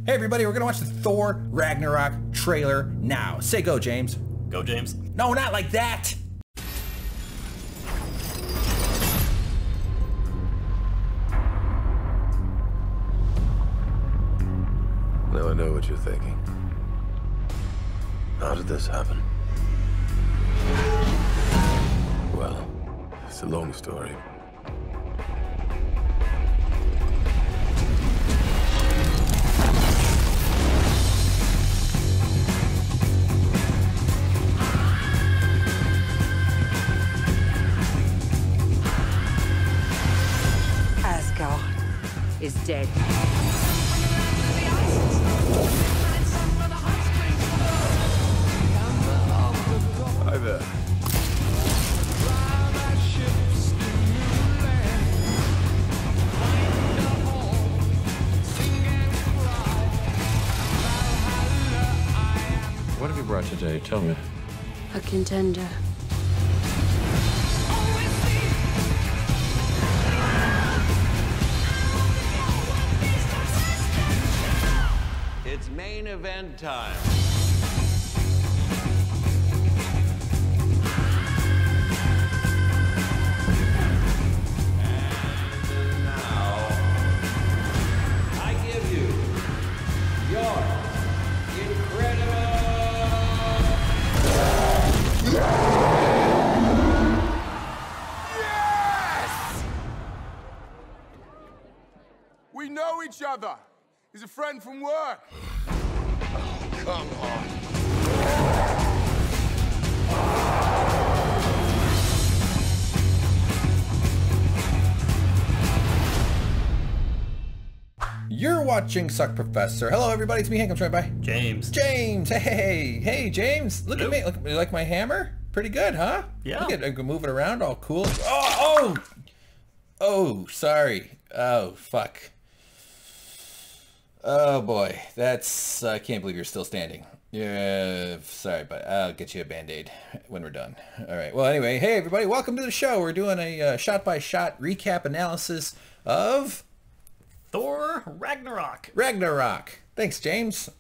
Hey everybody, we're gonna watch the Thor Ragnarok trailer now. Say go, James. Go, James. No, not like that! Now I know what you're thinking. How did this happen? Well, it's a long story. Asgard is dead. Hi there. What have you brought today? Tell me. A contender. It's main event time. And now, I give you your incredible... Yes! We know each other. He's a friend from work. Oh, come on. You're watching Suck Professor. Hello everybody, it's me Hank, I'm joined by James. James. Hey James, look at me. Look, you like my hammer? Pretty good, huh? Yeah. Look at, I can move it around all cool. Oh, sorry. Oh, fuck. Oh boy, that's, I can't believe you're still standing. Yeah, sorry, but I'll get you a Band-Aid when we're done. All right, well anyway, hey everybody, welcome to the show. We're doing a shot-by-shot recap analysis of Thor Ragnarok. Ragnarok. Thanks, James.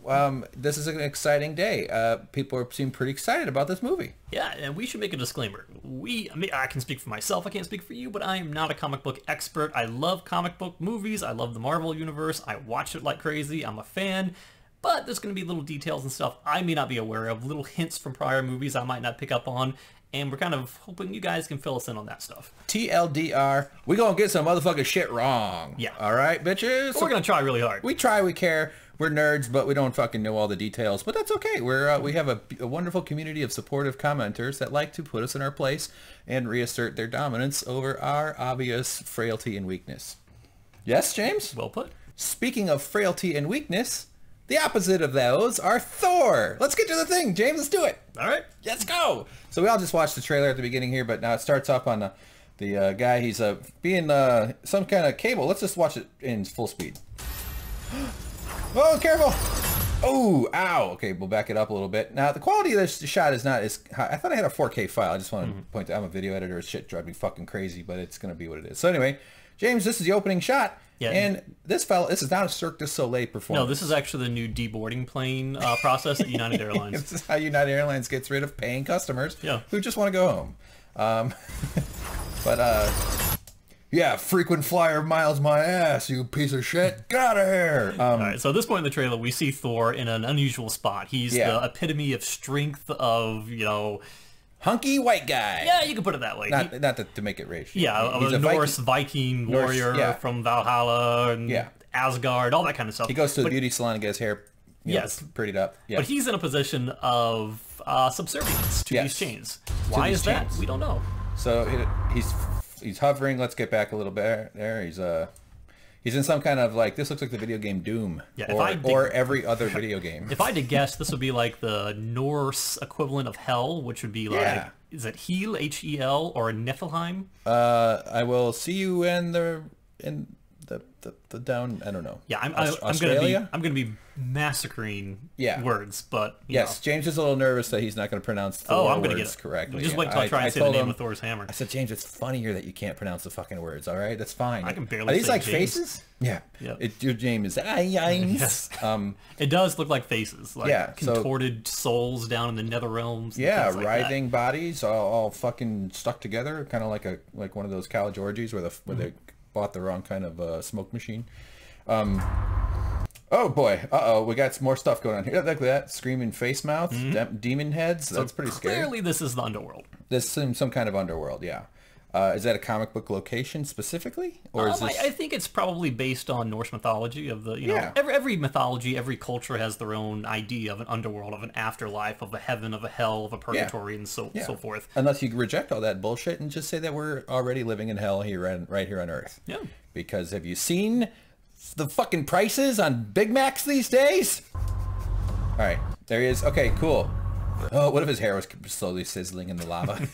This is an exciting day. People seem pretty excited about this movie. Yeah, and we should make a disclaimer. I can speak for myself, I can't speak for you, but I am not a comic book expert. I love comic book movies. I love the Marvel Universe. I watch it like crazy. I'm a fan. But there's going to be little details and stuff I may not be aware of, little hints from prior movies I might not pick up on, and we're kind of hoping you guys can fill us in on that stuff. TLDR, we gonna get some motherfucking shit wrong. Yeah. All right, bitches? We're going to try really hard. We try, we care. We're nerds, but we don't fucking know all the details. But that's okay. We have a wonderful community of supportive commenters that like to put us in our place and reassert their dominance over our obvious frailty and weakness. Yes, James? Well put. Speaking of frailty and weakness, the opposite of those are Thor. Let's get to the thing, James. Let's do it. All right. Let's go. So we all just watched the trailer at the beginning here, but now it starts off on the guy. He's being some kind of cable. Let's just watch it in full speed. Oh, careful. Oh, ow. Okay, we'll back it up a little bit. Now, the quality of this shot is not as high. I thought I had a 4K file. I just want to point out I'm a video editor. Shit drives me fucking crazy, but it's going to be what it is. So anyway, James, this is the opening shot. Yeah. And this is not a Cirque du Soleil performance. No, this is actually the new deboarding plane process at United Airlines. This is how United Airlines gets rid of paying customers who just want to go home. Yeah, frequent flyer miles my ass, you piece of shit. Get out of here. All right, so at this point in the trailer, we see Thor in an unusual spot. He's the epitome of strength of, hunky white guy. Yeah, you can put it that way. Not to make it racial. Yeah, he's a Norse Viking warrior from Valhalla and Asgard, all that kind of stuff. He goes to the beauty salon and gets his hair prettied up. Yeah. But he's in a position of subservience to these chains. Why is that? We don't know. So he's hovering. Let's get back a little bit there. He's in some kind of this looks like the video game Doom, or every other video game. If I had to guess, this would be like the Norse equivalent of Hell, which would be like, is it Hel, H-E-L, or Niflheim? I will see you in the the down. I don't know. Yeah, I'm Australia? gonna be massacring words, but yes, know. James is a little nervous that he's not going to pronounce Thor I'm gonna words get it correctly. Just wait until I try and say the name of Thor's hammer. I said, James, it's funnier that you can't pronounce the fucking words. All right, that's fine. I can barely. Are these say like James. faces? Yeah. Yep. Your James is yes. It does look like faces, like so, contorted souls down in the nether realms. Yeah, like writhing bodies, all fucking stuck together, kind of like one of those college orgies where they bought the wrong kind of smoke machine. Oh boy, we got some more stuff going on here. Look at that, screaming face mouth, demon heads. That's pretty scary. Clearly, this is the underworld. This is some kind of underworld, yeah. Is that a comic book location specifically, or is this... I think it's probably based on Norse mythology. Of the every mythology, every culture has their own idea of an underworld, of an afterlife, of a heaven, of a hell, of a purgatory, and so forth. Unless you reject all that bullshit and just say that we're already living in hell here, right here on Earth. Yeah. Because have you seen the fucking prices on Big Macs these days? All right, there he is. Okay, cool. Oh, what if his hair was slowly sizzling in the lava?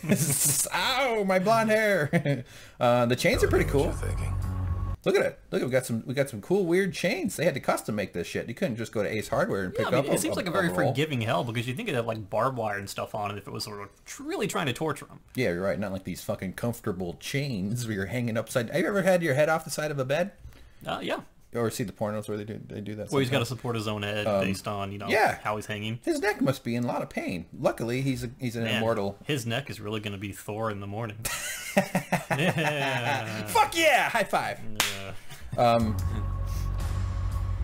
Ow, my blonde hair. The chains are pretty cool. Look at it. Look, we got some cool weird chains. They had to custom make this shit. You couldn't just go to Ace Hardware and pick up. It seems like a very forgiving hell, because you think it'd have like barbed wire and stuff on it if it was sort of really trying to torture them. Yeah, you're right. Not like these fucking comfortable chains where you're hanging upside. Have you ever had your head off the side of a bed? Yeah. Or see the pornos where they do that. Well, he's got to support his own head based on how he's hanging. His neck must be in a lot of pain. Luckily, he's an immortal. His neck is really going to be Thor in the morning. Yeah. Fuck yeah! High five. Yeah.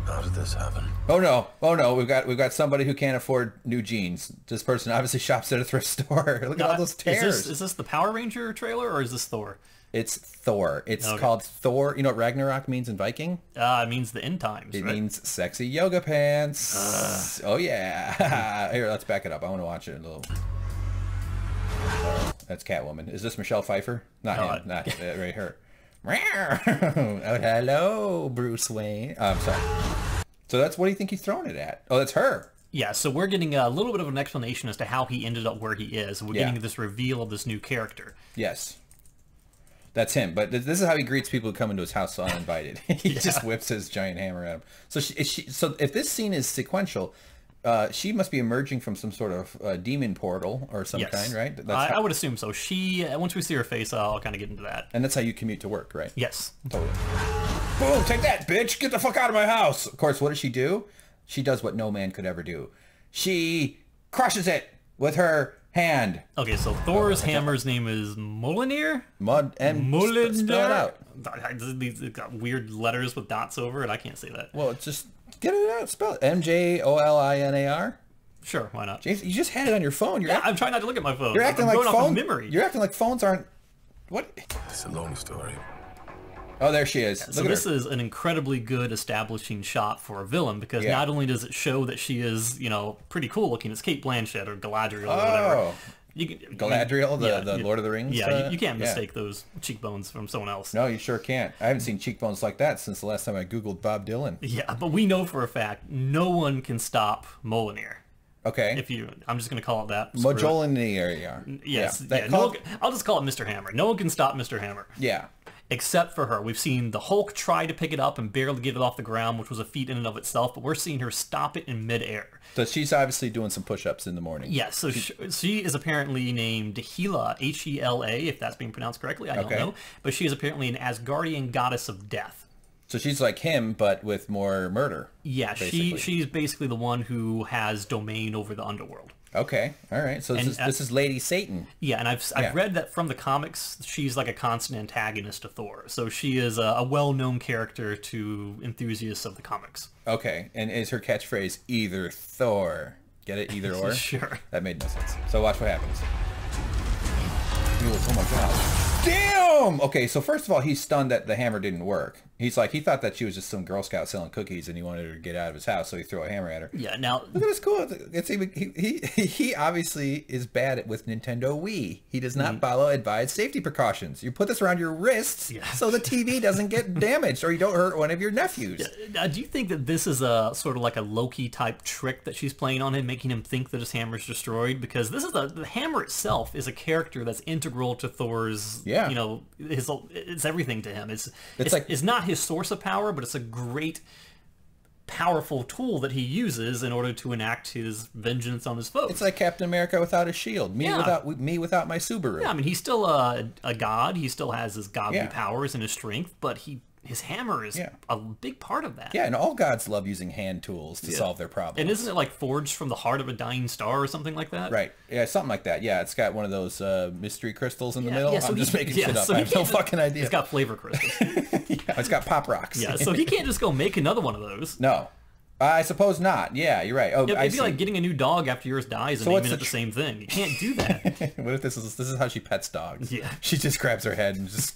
How did this happen? Oh no! We've got somebody who can't afford new jeans. This person obviously shops at a thrift store. Look at all those tears. Is this the Power Ranger trailer, or is this Thor? It's Thor. It's called Thor. You know what Ragnarok means in Viking? It means the end times. It means sexy yoga pants. Oh yeah. Here, let's back it up. I want to watch it a little. That's Catwoman. Is this Michelle Pfeiffer? Not him. Not right her. Oh, hello, Bruce Wayne. I'm sorry. So that's, what do you think he's throwing it at? Oh, that's her. Yeah, so we're getting a little bit of an explanation as to how he ended up where he is. We're getting this reveal of this new character. Yes. That's him, but this is how he greets people who come into his house uninvited. He just whips his giant hammer at him. So so if this scene is sequential, she must be emerging from some sort of demon portal or some kind, right? I would assume so. Once we see her face, I'll kind of get into that. And that's how you commute to work, right? Yes. Totally. Boom! Take that, bitch! Get the fuck out of my house! Of course, what does she do? She does what no man could ever do. She crushes it with her hand. Okay, so Thor's hammer's name is Mjolnir? Mjolnir. Spell it out. These got weird letters with dots over it. I can't say that. Well, it's just get it out. Spell it. Mjolinar. Sure, why not? James, you just had it on your phone. I'm trying not to look at my phone. You're acting I'm like going off of memory. You're acting like phones aren't. What? It's a long story. Oh, there she is. So this is an incredibly good establishing shot for a villain, because not only does it show that she is, pretty cool looking. It's Cate Blanchett or Galadriel or whatever. Galadriel, the Lord of the Rings. Yeah, you can't mistake those cheekbones from someone else. No, you sure can't. I haven't seen cheekbones like that since the last time I googled Bob Dylan. Yeah, but we know for a fact no one can stop Mjolnir. Okay. I'm just going to call it that. Mjolnir. Yes. I'll just call it Mr. Hammer. No one can stop Mr. Hammer. Yeah. Except for her. We've seen the Hulk try to pick it up and barely get it off the ground, which was a feat in and of itself, but we're seeing her stop it in midair. So she's obviously doing some push-ups in the morning. Yes, so she is apparently named Hela, H-E-L-A, if that's being pronounced correctly, I don't know. But she is apparently an Asgardian goddess of death. So she's like him, but with more murder. Yeah, she's basically the one who has domain over the underworld. Okay, all right. So this is Lady Satan. Yeah, and I've read that from the comics, she's like a constant antagonist to Thor. So she is a well-known character to enthusiasts of the comics. Okay, and is her catchphrase either Thor? Get it? Either or? Sure. That made no sense. So watch what happens. Oh my god. Damn! Okay, so first of all, he's stunned that the hammer didn't work. He's like, he thought that she was just some Girl Scout selling cookies and he wanted her to get out of his house, so he threw a hammer at her. Yeah, now... Look at this cool. It's even, he obviously is bad with Nintendo Wii. He does not follow advised safety precautions. You put this around your wrists so the TV doesn't get damaged or you don't hurt one of your nephews. Now, do you think that this is a sort of like a Loki type trick that she's playing on him, making him think that his hammer's destroyed? Because this is the hammer itself is a character that's integral to Thor's, it's everything to him. It's not not his source of power, but it's a great, powerful tool that he uses in order to enact his vengeance on his foes. It's like Captain America without a shield. Me without my Subaru. Yeah, I mean, he's still a god. He still has his godly powers and his strength, but his hammer is a big part of that. Yeah, and all gods love using hand tools to solve their problems. And isn't it like forged from the heart of a dying star or something like that? Right. Yeah, something like that. Yeah, it's got one of those mystery crystals in the middle. So I'm just making shit up. I have no fucking idea. It's got flavor crystals. It's got pop rocks. Yeah, so he can't just go make another one of those. No. I suppose not. Yeah, you're right. Oh, it'd be like getting a new dog after yours dies and naming it the same thing. You can't do that. What if this is how she pets dogs? Yeah. She just grabs her head and just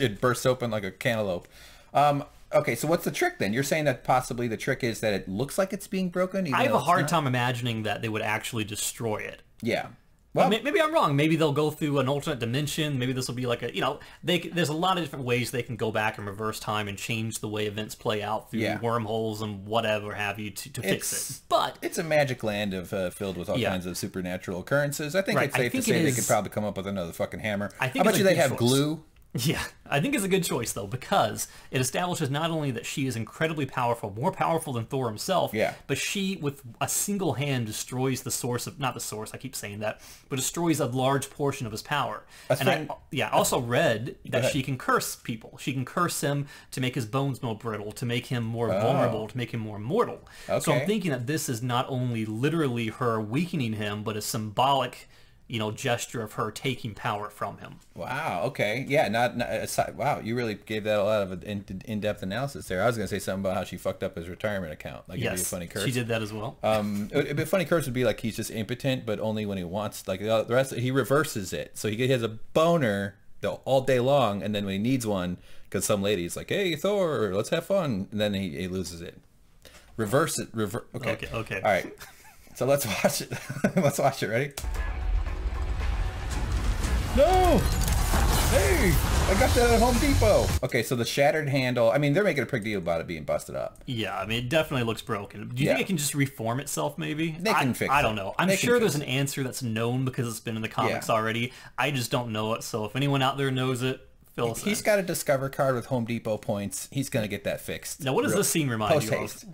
it bursts open like a cantaloupe. Okay, so what's the trick then? You're saying that possibly the trick is that it looks like it's being broken? I have a hard time imagining that they would actually destroy it. Yeah. Well, maybe I'm wrong. Maybe they'll go through an alternate dimension. Maybe this will be like a, there's a lot of different ways they can go back and reverse time and change the way events play out through wormholes and whatever have you to fix it. But it's a magic land filled with all kinds of supernatural occurrences. I think it's safe to say they could probably come up with another fucking hammer. I bet you they have glue. Yeah, I think it's a good choice, though, because it establishes not only that she is incredibly powerful, more powerful than Thor himself, but she, with a single hand, destroys the source of, not the source, I keep saying that, but destroys a large portion of his power. I also read that she can curse people. She can curse him to make his bones more brittle, to make him more vulnerable, to make him more immortal. Okay. So I'm thinking that this is not only literally her weakening him, but a symbolic gesture of her taking power from him. Wow. Okay. Yeah. Wow. You really gave that a lot of in-depth analysis there. I was going to say something about how she fucked up his retirement account. Like, it'd be a funny curse. She did that as well. It'd be a funny curse would be like he's just impotent, but only when he wants. Like the rest, he reverses it. So he has a boner all day long, and then when he needs one, because some lady's like, "Hey, Thor, let's have fun," and then he loses it. Reverse it. Okay. Okay. All right. So let's watch it. Let's watch it. Ready? No! Hey! I got that at Home Depot! Okay, so the shattered handle... I mean, they're making a big deal about it being busted up. Yeah, I mean, it definitely looks broken. Do you think it can just reform itself, maybe? They can fix it. I don't know. I'm sure there's an answer that's known because it's been in the comics already. I just don't know it, so if anyone out there knows it, fill us in. He's got a Discover card with Home Depot points. He's going to get that fixed. Now, what does this scene remind you of?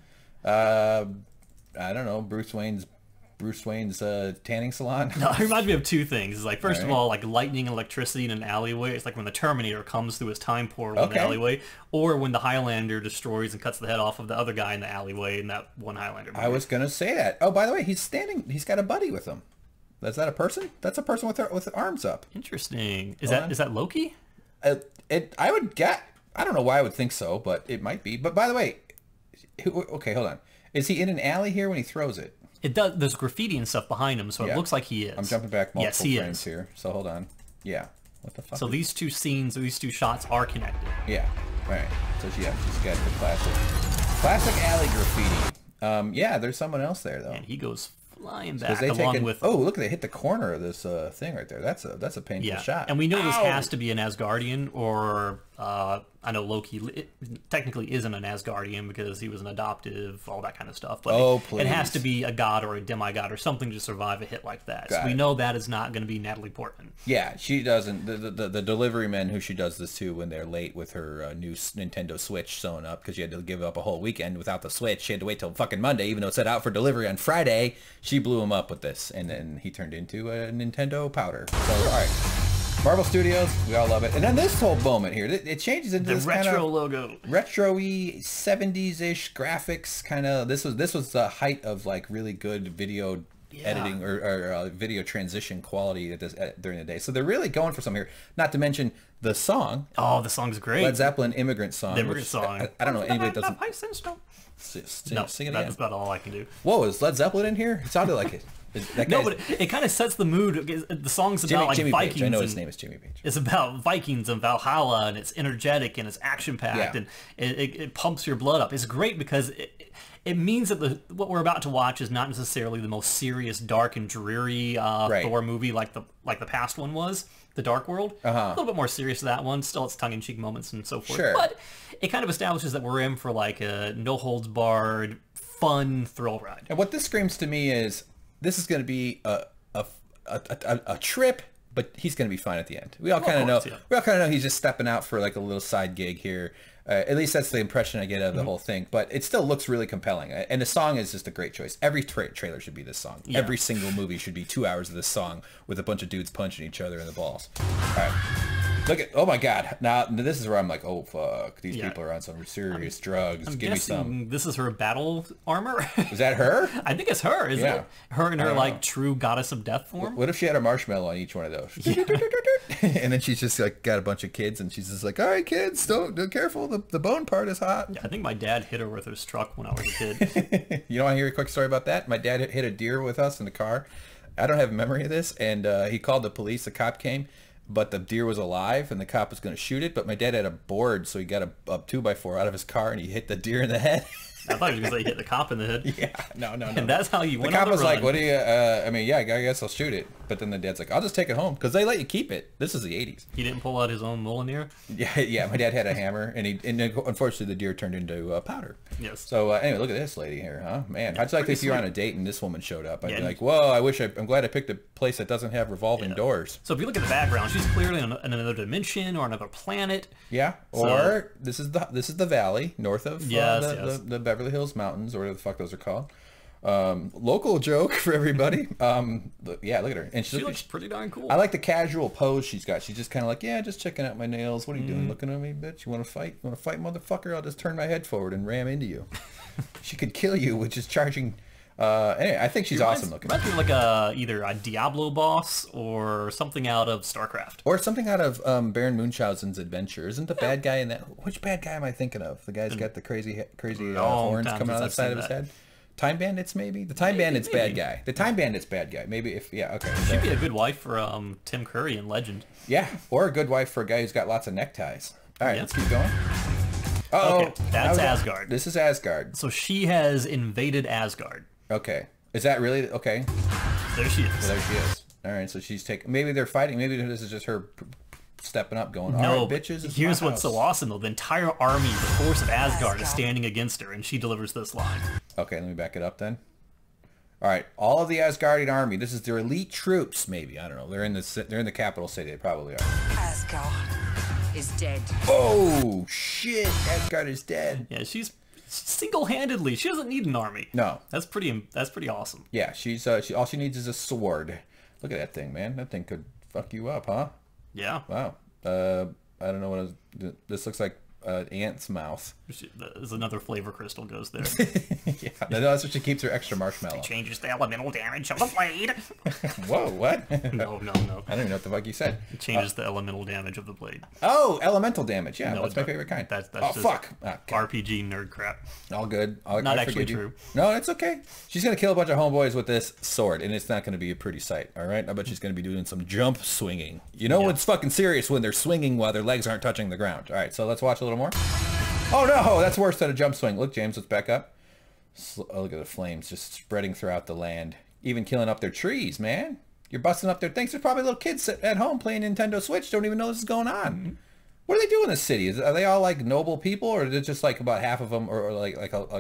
I don't know, Bruce Wayne's tanning salon. No, it reminds me of two things. It's like, first of all, like lightning and electricity in an alleyway. It's like when the Terminator comes through his time portal in the alleyway, or when the Highlander destroys and cuts the head off of the other guy in the alleyway in that one Highlander movie. I was gonna say that. Oh, by the way, he's got a buddy with him. Is that a person? That's a person with arms up. Interesting. Is that Loki? I would get. I don't know why I would think so, but it might be. But by the way, okay, hold on. Is he in an alley here when he throws it? It does. There's graffiti and stuff behind him, so it looks like he is. I'm jumping back multiple frames here, so hold on. Yeah. What the fuck? So these two scenes, or these two shots, are connected. Yeah. All right. So she's got the classic alley graffiti. Yeah, there's someone else there though. And he goes flying back along with. Oh, look! They hit the corner of this thing right there. That's a painful shot. And we know this has to be an Asgardian, or I know Loki technically isn't an Asgardian because he was an adoptive, all that kind of stuff. But it has to be a god or a demigod or something to survive a hit like that. So we know that is not going to be Natalie Portman. Yeah, she doesn't. The delivery men who she does this to when they're late with her new Nintendo Switch sewn up because she had to give up a whole weekend without the Switch. She had to wait till fucking Monday, even though it set out for delivery on Friday. She blew him up with this, and then he turned into a Nintendo powder. So, all right. Marvel Studios, we all love it. And then this whole moment here, it changes into this retro kind of logo, retro-y 70s-ish graphics kind of. This was the height of like really good video editing or video transition quality during the day. So they're really going for something here. Not to mention the song. Oh, the song's great. Led Zeppelin Immigrant Song. The Immigrant Song. I don't know anybody that doesn't. Sing it again. That's about all I can do. Whoa, is Led Zeppelin in here? It sounded like it. No, but it kind of sets the mood. The song's about Jimmy Vikings. Page. I know his name is Jimmy Page. It's about Vikings and Valhalla, and it's energetic and it's action-packed, and it pumps your blood up. It's great because it means that what we're about to watch is not necessarily the most serious, dark, and dreary Thor movie like the past one was, The Dark World. A little bit more serious to that one. Still, it's tongue-in-cheek moments and so forth. Sure. But it kind of establishes that we're in for like a no-holds-barred, fun thrill ride. And what this screams to me is this is going to be a trip but he's going to be fine at the end. We all kind of know. Yeah. We all kind of know he's just stepping out for like a little side gig here. At least that's the impression I get of the whole thing. But it still looks really compelling. And the song is just a great choice. Every trailer should be this song. Yeah. Every single movie should be 2 hours of this song with a bunch of dudes punching each other in the balls. All right. Look at, oh my God. Now, this is where I'm like, oh, fuck. These people are on some serious drugs. I'm Give me some. This is her battle armor. Is that her? I think it's her, isn't it? Her in her, like, true goddess of death form. What if she had a marshmallow on each one of those? Yeah. And then she's just, like, got a bunch of kids, and she's just like, all right, kids, don't careful. The bone part is hot. Yeah, I think my dad hit her with his truck when I was a kid. You want to hear a quick story about that? My dad hit a deer with us in the car. I don't have a memory of this, and he called the police. The cop came. But the deer was alive, and the cop was going to shoot it. But my dad had a board, so he got a 2x4 out of his car, and he hit the deer in the head. I thought he was going to hit the cop in the head. Yeah, no. And that's how you went. The cop was like, "What do you?" I mean, yeah, I guess I'll shoot it. But then the dad's like, "I'll just take it home," because they let you keep it. This is the '80s. He didn't pull out his own Mjolnir. Yeah. My dad had a hammer, and unfortunately the deer turned into powder. Yes. So anyway, look at this lady here, huh? Man, how'd you like if you were on a date and this woman showed up? I'd be like, "Whoa, I'm glad I picked a place that doesn't have revolving doors." So if you look at the background, she's clearly in another dimension or another planet. Yeah. Or this is the valley north of the Beverly Hills Mountains, or whatever the fuck those are called. Local joke for everybody. Yeah, look at her, and she looks pretty darn cool. I like the casual pose she's got. She's just kind of like, yeah, just checking out my nails. What are you doing, looking at me, bitch? You want to fight? You want to fight, motherfucker? I'll just turn my head forward and ram into you. She could kill you with just charging. Anyway, I think she's awesome looking. Reminds me like either a Diablo boss or something out of StarCraft, or something out of Baron Munchausen's Adventure. Isn't the bad guy in that? Which bad guy am I thinking of? The guy's got the crazy horns coming out of the side of his head. Time Bandits, maybe? The Time Bandits bad guy. The Time Bandits bad guy. Maybe if, yeah, okay. She'd be a good wife for Tim Curry in Legend. Yeah, or a good wife for a guy who's got lots of neckties. All right, let's keep going. Uh-oh. Okay, that's Asgard. This is Asgard. So she has invaded Asgard. Okay. Is that really, okay. There she is. So there she is. All right, so she's taking, maybe they're fighting, maybe this is just her stepping up going, all right, bitches, here's what's so awesome though. The entire army, the force of Asgard is standing against her, and she delivers this line. Okay, let me back it up then. All right, all of the Asgardian army, this is their elite troops, maybe. I don't know. They're in the capital city. They probably are. Asgard is dead. Oh, shit. Asgard is dead. Yeah, she's single-handedly. She doesn't need an army. No. That's pretty awesome. Yeah, she's all she needs is a sword. Look at that thing, man. That thing could fuck you up, huh? Yeah. Wow. I don't know what this looks like. Ant's mouth. There's another flavor crystal goes there. Yeah, that's what she keeps her extra marshmallow. It changes the elemental damage of the blade. Whoa, what? No. I don't even know what the fuck you said. It changes the elemental damage of the blade. Oh, elemental damage. Yeah, that's my favorite kind. That's oh, fuck. RPG nerd crap. All good. Not actually true. No, it's okay. She's going to kill a bunch of homeboys with this sword, and it's not going to be a pretty sight, all right? I bet she's going to be doing some jump swinging. You know what's fucking serious when they're swinging while their legs aren't touching the ground. All right, so let's watch a little more. Oh no, that's worse than a jump swing. Look, James, let's back up. Oh, look at the flames just spreading throughout the land. Even killing up their trees, man. You're busting up their things. There's probably little kids at home playing Nintendo Switch, don't even know this is going on. What do they do in the city? Are they all like noble people, or is it just like about half of them, or like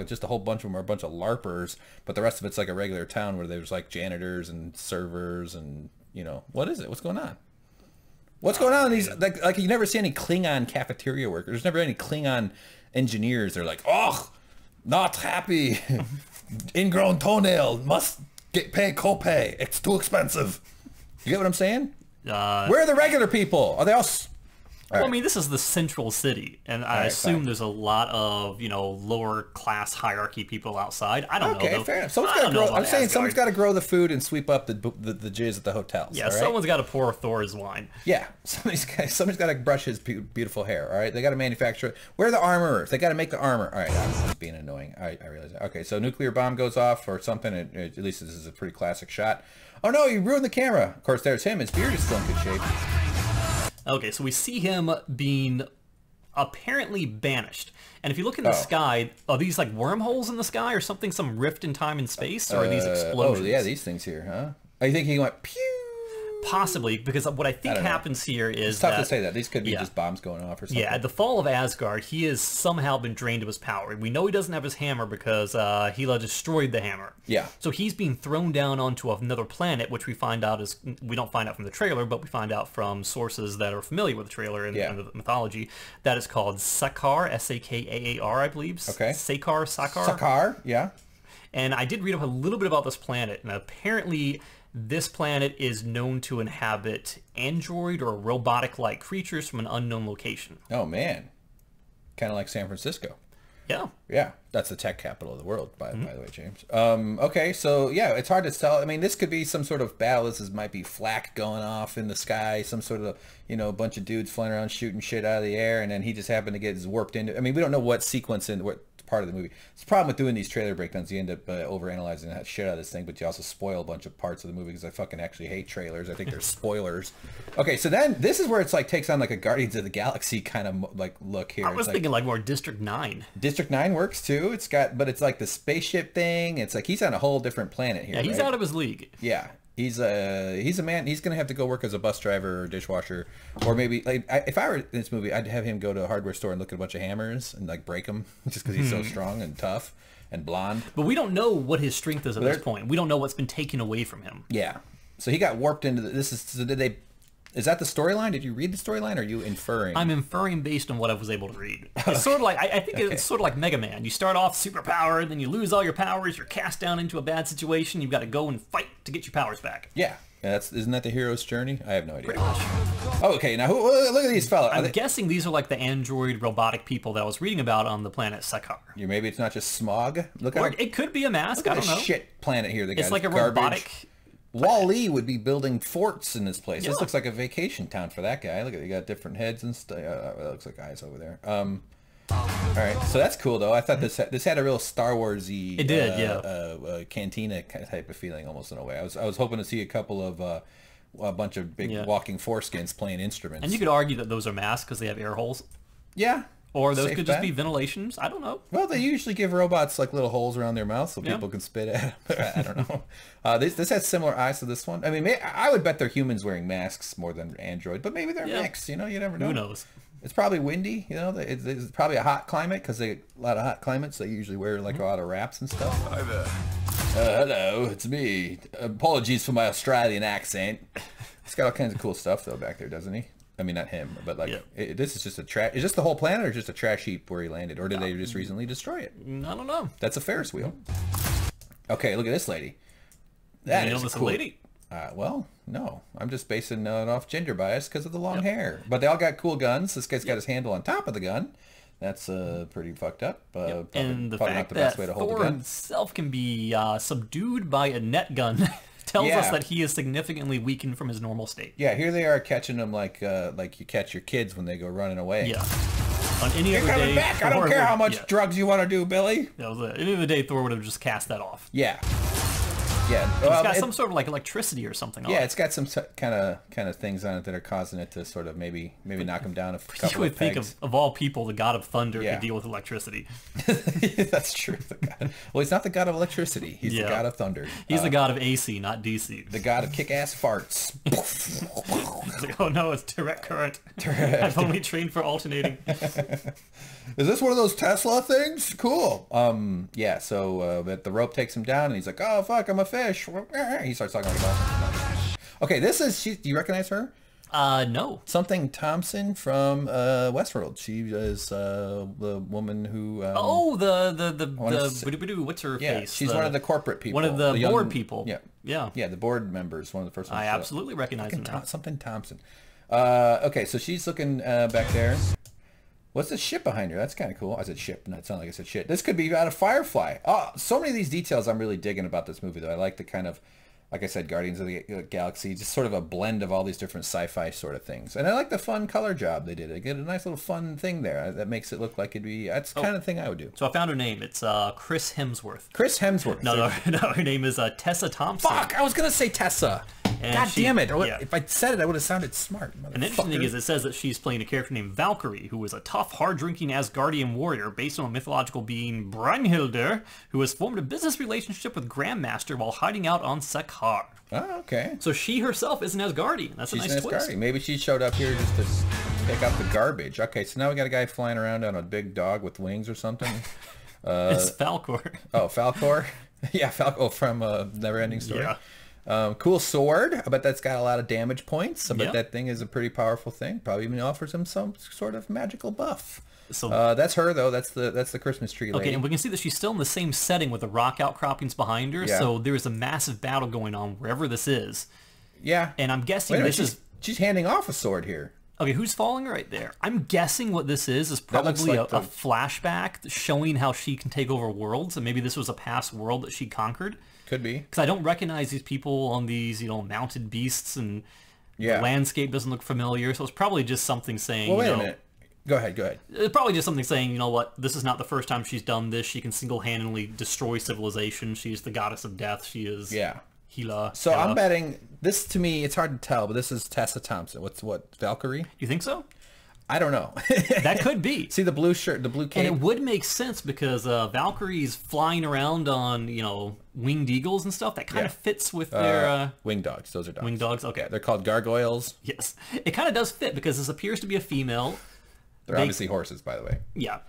just a whole bunch of them are a bunch of LARPers, but the rest of it's like a regular town where there's like janitors and servers and, you know, what is it? What's going on? What's going on in these, like you never see any Klingon cafeteria workers. There's never any Klingon engineers. They're like, oh, not happy. Ingrown toenail, must pay copay. It's too expensive. You get what I'm saying? Where are the regular people? Are they all... Well, I mean, this is the central city, and I assume there's a lot of, you know, lower class hierarchy people outside. I don't know. Okay, fair enough. Someone's got to grow. I'm saying someone's got to grow the food and sweep up the jizz at the hotels. Yeah, someone's got to pour Thor's wine. Yeah, somebody's got to brush his beautiful hair. All right, they got to manufacture it. Where are the armorers? They got to make the armor. All right, I'm being annoying. I realize that. Okay, so nuclear bomb goes off or something. At least this is a pretty classic shot. Oh no, you ruined the camera. Of course, there's him. His beard is still in good shape. Okay, so we see him being apparently banished. And if you look in the sky, are these like wormholes in the sky or something, some rift in time and space? Or are these explosions? Oh, yeah, these things here, huh? Are you thinking he went pew? Possibly, because what I think happens here is it's tough to say that. These could be just bombs going off or something. Yeah, at the fall of Asgard, he has somehow been drained of his power. We know he doesn't have his hammer because Hela destroyed the hammer. Yeah. So he's being thrown down onto another planet, which we find out is, we don't find out from the trailer, but we find out from sources that are familiar with the trailer and the mythology, that is called Sakaar, S-A-K-A-A-R, I believe. Okay. Sakaar, yeah. And I did read up a little bit about this planet, and apparently this planet is known to inhabit android or robotic-like creatures from an unknown location. Oh, man. Kind of like San Francisco. Yeah. Yeah, that's the tech capital of the world, by the way, James. Okay, so, yeah, it's hard to tell. I mean, this could be some sort of battle. This might be flak going off in the sky, some sort of, you know, a bunch of dudes flying around shooting shit out of the air, and then he just happened to get warped into... I mean, we don't know what sequence in... what part of the movie. It's the problem with doing these trailer breakdowns. You end up overanalyzing that shit out of this thing, but you also spoil a bunch of parts of the movie because I fucking actually hate trailers. I think they're spoilers. Okay, so then this is where it's like takes on like a Guardians of the Galaxy kind of like look here. I was thinking like more District 9. District 9 works too. It's got, but it's like the spaceship thing. It's like he's on a whole different planet here. Yeah, he's out of his league. Yeah. He's a man. He's gonna have to go work as a bus driver or dishwasher, or maybe like if I were in this movie, I'd have him go to a hardware store and look at a bunch of hammers and like break them just because he's so strong and tough and blonde. But we don't know what his strength is at this point. We don't know what's been taken away from him. Yeah. So he got warped into this. So did they? Is that the storyline? Did you read the storyline, or are you inferring? I'm inferring based on what I was able to read. It's sort of like, I think it's sort of like Mega Man. You start off superpowered, then you lose all your powers, you're cast down into a bad situation, you've got to go and fight to get your powers back. Yeah. Isn't that the hero's journey? I have no idea. Pretty much. Oh, okay, now look at these fellas. I'm guessing these are like the android robotic people that I was reading about on the planet Sakaar. Maybe it's not just smog. Look at it could be a mask, I don't know. Shit planet here. It's like a robotic... Wall-E would be building forts in this place. Yeah. This looks like a vacation town for that guy. Look at, you got different heads and stuff. That looks like eyes over there. All right, so that's cool though. I thought this had a real Star Wars-y, it did, cantina type of feeling almost in a way. I was hoping to see a couple of a bunch of big walking foreskins playing instruments. And you could argue that those are masks because they have air holes. Yeah. Or those could just be ventilations. I don't know. Well, they usually give robots like little holes around their mouth so people can spit at them. I don't know. This has similar eyes to this one. I mean, I would bet they're humans wearing masks more than android, but maybe they're mixed. You know, you never know. Who knows? It's probably windy. You know, it's probably a hot climate because a lot of hot climates they usually wear like a lot of wraps and stuff. Hi there. Hello, it's me. Apologies for my Australian accent. He's got all kinds of cool stuff though back there, doesn't he? I mean, not him, but like this is just a trash. Is this the whole planet or just a trash heap where he landed, or did they just recently destroy it? I don't know. That's a Ferris wheel. Okay, look at this lady. That is cool. Lady. Well, no, I'm just basing it off gender bias because of the long hair. But they all got cool guns. This guy's got his handle on top of the gun. That's pretty fucked up. Probably, and the fact that Thor himself can be subdued by a net gun. Tells us that he is significantly weakened from his normal state. Yeah, here they are catching him like you catch your kids when they go running away. Yeah. On any other coming day, back. I don't care how much drugs you want to do, Billy. That was it. Any other day, Thor would have just cast that off. Yeah. Yeah, it's got some sort of like electricity or something. Yeah, it's got some kind of things on it that are causing it to sort of maybe knock him down a couple of pegs. You would think of all people, the god of thunder could deal with electricity. That's true. Well, he's not the god of electricity. He's the god of thunder. He's the god of AC, not DC. The god of kick-ass farts. Like, oh no, it's direct current. I've only trained for alternating. Is this one of those Tesla things? Cool. Yeah, so but the rope takes him down and he's like, oh fuck, I'm a fish. He starts talking like that. Okay, this is, do you recognize her? No. Something Thompson from Westworld. She is the woman who what's her face? She's one of the corporate people. One of the board people. Yeah, the board members, one of the first ones. I absolutely recognize him now. Something Thompson. Okay, so she's looking back there. What's this ship behind her? That's kind of cool. I said ship, not sound like I said shit. This could be out of Firefly. Oh, so many of these details I'm really digging about this movie, though. I like the kind of, like I said, Guardians of the Galaxy, just sort of a blend of all these different sci-fi sort of things. And I like the fun color job they did. They get a nice little fun thing there that makes it look like it'd be, that's the kind of thing I would do. So I found her name. It's Chris Hemsworth. Chris Hemsworth. No, her name is Tessa Thompson. Fuck, I was going to say Tessa. And God damn it! Yeah. If I said it, I would have sounded smart. And the interesting thing is, it says that she's playing a character named Valkyrie, who is a tough, hard-drinking Asgardian warrior based on a mythological being, Brynhildr, who has formed a business relationship with Grandmaster while hiding out on Sakaar. Oh, okay. So she herself is an Asgardian. That's a nice twist. Maybe she showed up here just to pick up the garbage. Okay, so now we got a guy flying around on a big dog with wings or something. It's Falkor. Oh, Falkor? Yeah, Falkor from Neverending Story. Yeah. Cool sword. I bet that's got a lot of damage points. I bet Yep. that thing is a pretty powerful thing. Probably even offers him some sort of magical buff. So that's her though. That's the Christmas tree lady. okay, and we can see that she's still in the same setting with the rock outcroppings behind her. Yeah. So there is a massive battle going on wherever this is. Yeah. And I'm guessing Wait a minute, this is she's handing off a sword here. okay. Who's falling right there? I'm guessing what this is probably like a flashback showing how she can take over worlds, and maybe this was a past world that she conquered. Could be. Because I don't recognize these people on these, mounted beasts, and Yeah. the landscape doesn't look familiar. So it's probably just something saying. Well, wait a minute. Go ahead. It's probably just something saying, you know what, this is not the first time she's done this. She can single-handedly destroy civilization. She's the goddess of death. She is Hela. So Hela. I'm betting this, to me, it's hard to tell, but this is Tessa Thompson. What, Valkyrie? You think so? I don't know. That could be. See the blue shirt, the blue cape? And it would make sense because Valkyrie's flying around on, winged eagles and stuff. That kind of fits with their... wing dogs. Those are dogs. Wing dogs, okay. Yeah, they're called gargoyles. Yes. It kind of does fit because this appears to be a female. They're obviously horses, by the way. Yeah.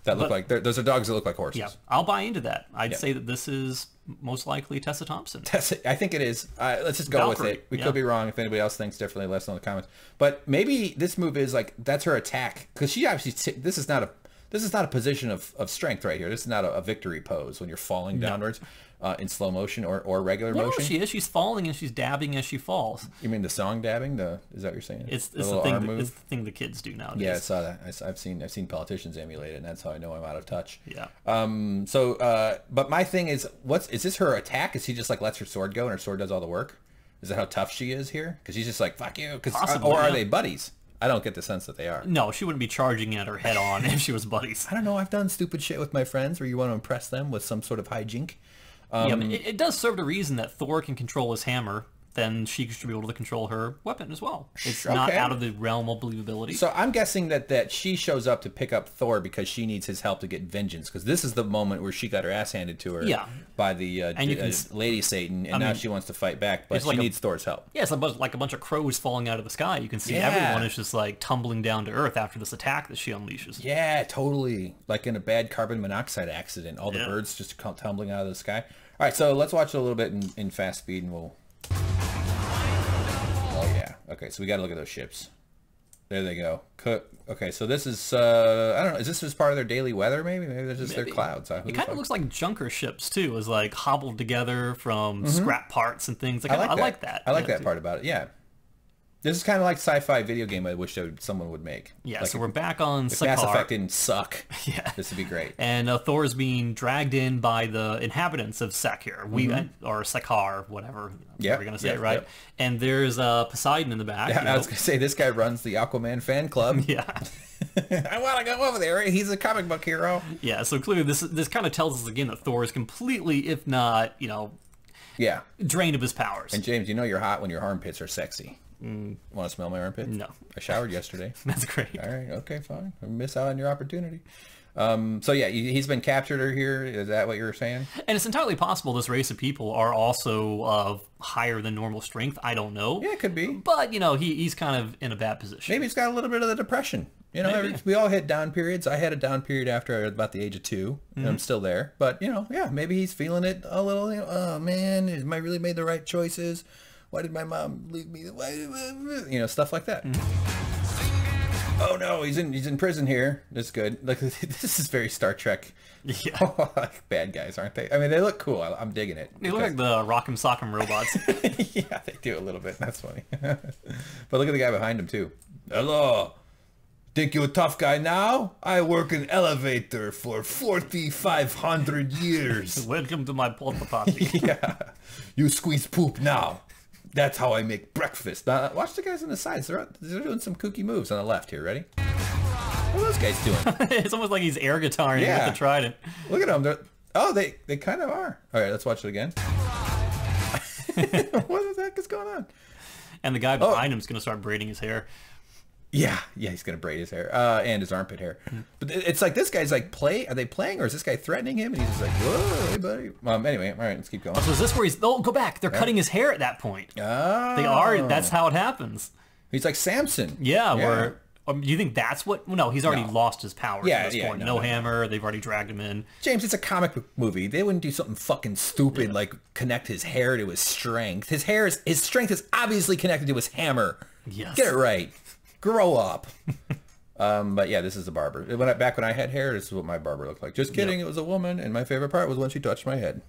That look like those are dogs that look like horses. Yeah, I'll buy into that. I'd say that this is most likely Tessa Thompson. I think it is. Let's just go Valkyrie, with it. We could be wrong. If anybody else thinks differently, let us know in the comments. But maybe this move is like that's her attack because she obviously this is not a position of strength right here. This is not a victory pose when you're falling downwards in slow motion or regular No, motion. she is. She's falling and she's dabbing as she falls. You mean the song dabbing? Is that what you're saying? It's the little thing. arm move? It's the thing the kids do nowadays. Yeah, I saw that. I've seen politicians emulate it, and that's how I know I'm out of touch. Yeah. But my thing is, is this her attack? Is she just like lets her sword go and her sword does all the work? Is that how tough she is here? Because she's just like fuck you. Or are they buddies? I don't get the sense that they are. No, she wouldn't be charging at her head on if she was buddies. I don't know. I've done stupid shit with my friends where you want to impress them with some sort of hijink. Yeah, I mean, it does serve the reason that Thor can control his hammer. Then she should be able to control her weapon as well. It's not out of the realm of believability. So I'm guessing that she shows up to pick up Thor because she needs his help to get vengeance. Because this is the moment where she got her ass handed to her by the Lady Satan, and now she wants to fight back, but she needs Thor's help. Yeah, it's like a bunch of crows falling out of the sky. You can see everyone is just like tumbling down to earth after this attack that she unleashes. Yeah, totally. Like in a bad carbon monoxide accident, all the birds just come tumbling out of the sky. All right, so let's watch it a little bit in fast speed, and we'll. Oh yeah. Okay, so we got to look at those ships. There they go. Okay, so this is I don't know. Is this just part of their daily weather? Maybe they're just their clouds. It kind of looks like junker ships too. Is like hobbled together from scrap parts and things. I like that. I like that part about it. Yeah. This is kind of like sci-fi video game I wish someone would make. Yeah, like so we're back on if Sakaar. Mass Effect didn't suck, this would be great. And Thor's being dragged in by the inhabitants of Sakaar, or Sakaar, whatever. We're going to say it right. And there's Poseidon in the back. Yeah, I was going to say, this guy runs the Aquaman fan club. Yeah. I want to go over there. He's a comic book hero. Yeah, so clearly this kind of tells us again that Thor is completely, if not, drained of his powers. And James, you're hot when your armpits are sexy. Want to smell my armpits? No. I showered yesterday. That's great. All right. Okay, fine. I miss out on your opportunity. So yeah, he's been captured or here. Is that what you were saying? And it's entirely possible this race of people are also of higher than normal strength. I don't know. Yeah, it could be. But, he's kind of in a bad position. Maybe he's got a little bit of the depression. We all hit down periods. I had a down period after about the age of 2, and I'm still there. But, maybe he's feeling it a little. Oh, man, have I really made the right choices? Why did my mom leave me? Stuff like that. Oh no, he's in prison here. That's good. Like this is very Star Trek. Yeah, bad guys, aren't they? I mean, they look cool. I'm digging it. They look like the Rock'em Sock'em robots. Yeah, they do a little bit. That's funny. But look at the guy behind him too. Hello. Think you're a tough guy now? I work in elevator for 4,500 years. Welcome to my porta potty. Yeah. You squeeze poop now. That's how I make breakfast. Now, watch the guys on the sides. They're doing some kooky moves on the left here. Ready? What are those guys doing? It's almost like he's air guitaring with the trident. Look at them. They kind of are. All right, let's watch it again. What the heck is going on? And the guy behind him's gonna start braiding his hair. Yeah, he's gonna braid his hair and his armpit hair. But it's like this guy's like are they playing or is this guy threatening him? And he's just like, whoa, hey buddy. Anyway, all right, let's keep going. So is this where go back? They're cutting his hair at that point. Oh. They are. That's how it happens. He's like Samson. Yeah. Where do you think that's what? No, he's already lost his powers at this point. No hammer. They've already dragged him in. James, it's a comic book movie. They wouldn't do something fucking stupid like connect his hair to his strength. His strength is obviously connected to his hammer. Yes. Get it right. Grow up. But yeah, this is the barber. Back when I had hair, this is what my barber looked like. Just kidding, It was a woman, and my favorite part was when she touched my head.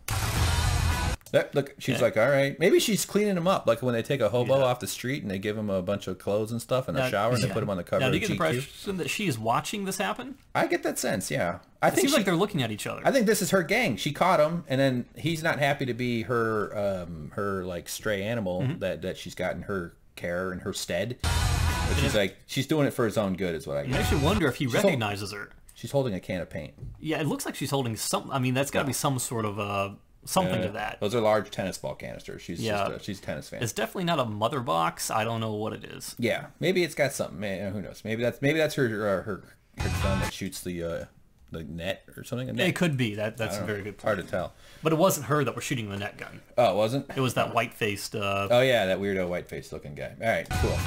Look, she's like, all right. Maybe she's cleaning him up, like when they take a hobo off the street and they give him a bunch of clothes and stuff and a shower and they put him on the cover of do you GQ. get the impression that she is watching this happen? I get that sense, yeah. It seems like they're looking at each other. I think this is her gang. She caught him, and then he's not happy to be her like stray animal that she's got in her care and her stead. But she's like, she's doing it for his own good is what I get. You actually wonder if he recognizes her. She's holding a can of paint. Yeah, it looks like she's holding some. I mean, that's got to be some sort of something to that. Those are large tennis ball canisters. She's she's a tennis fan. It's definitely not a mother box. I don't know what it is. Yeah, maybe it's got something. Who knows? Maybe that's her gun that shoots the net or something. It could be. That's a very good point. Hard to tell. But it wasn't her that was shooting the net gun. Oh, it wasn't? It was that white-faced... Oh, yeah, that weirdo white-faced looking guy. All right, cool.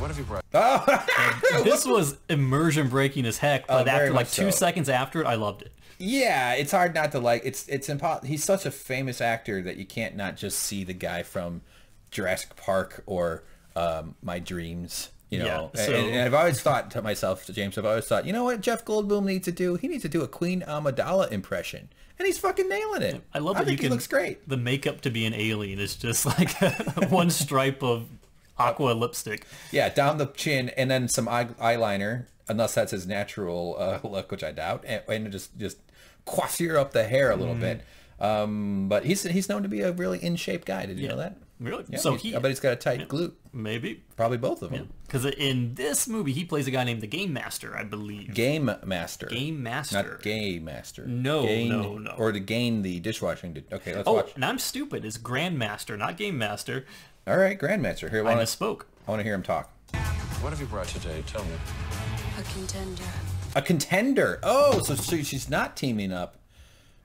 What have you brought? Oh! This was immersion breaking as heck, but after like 2 seconds after it, I loved it. Yeah, it's hard not to like. It's impossible. He's such a famous actor that you can't not just see the guy from Jurassic Park or My Dreams. You know, and I've always thought to myself, to James, I've always thought, you know what Jeff Goldblum needs to do? He needs to do a Queen Amidala impression, and he's fucking nailing it. I love that he looks great. The makeup to be an alien is just like one stripe of aqua lipstick. Yeah, down the chin, and then some eyeliner, unless that's his natural look, which I doubt, and just coiffure up the hair a little bit. But he's known to be a really in shape guy. Did you know that? Really? Yeah, So I bet he's got a tight glute. Maybe. Probably both of them. Because in this movie, he plays a guy named the Game Master, I believe. Game Master. Game Master. Not Gay Master. No. Or to gain the dishwashing. Okay, let's watch. watch. Oh, and I'm stupid. It's Grandmaster, not Game Master. All right, Grandmaster. Here, I misspoke. I want to hear him talk. What have you brought today? Tell me. A contender. A contender. Oh, so she's not teaming up.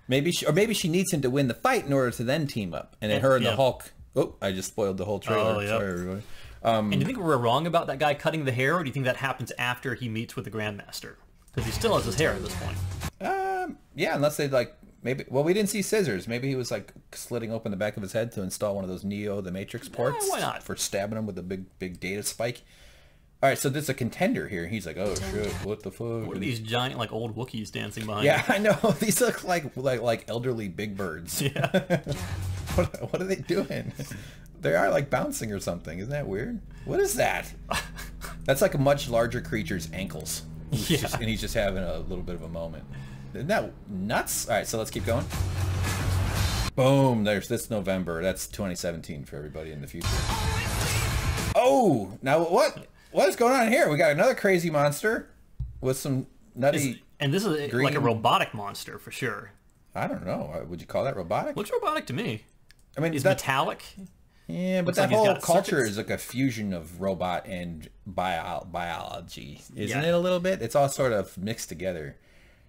Maybe she needs him to win the fight in order to then team up. And then her and the Hulk. Oh, I just spoiled the whole trailer. Yep. Sorry, everybody. And do you think we're wrong about that guy cutting the hair, or do you think that happens after he meets with the Grandmaster? Because he still has his hair at this point. Yeah, unless they like maybe. Well, we didn't see scissors. Maybe he was like slitting open the back of his head to install one of those Neo the Matrix ports. Why not? For stabbing him with a big data spike. All right, so there's a contender here. He's like, oh shit, what the fuck? What are these giant like old Wookiees dancing behind? Yeah, I know. These look like elderly big birds. Yeah. What are they doing? They are like bouncing or something. Isn't that weird? What is that? That's like a much larger creature's ankles. And he's just having a little bit of a moment. Isn't that nuts? All right, so let's keep going. Boom. There's this November. That's 2017 for everybody in the future. Oh, now what? What is going on here? We got another crazy monster with some nutty. And this is green... like a robotic monster for sure. I don't know. Would you call that robotic? Looks robotic to me. I mean, he's metallic. Yeah, but that whole culture is like a fusion of robot and biology, isn't it? A little bit. It's all sort of mixed together.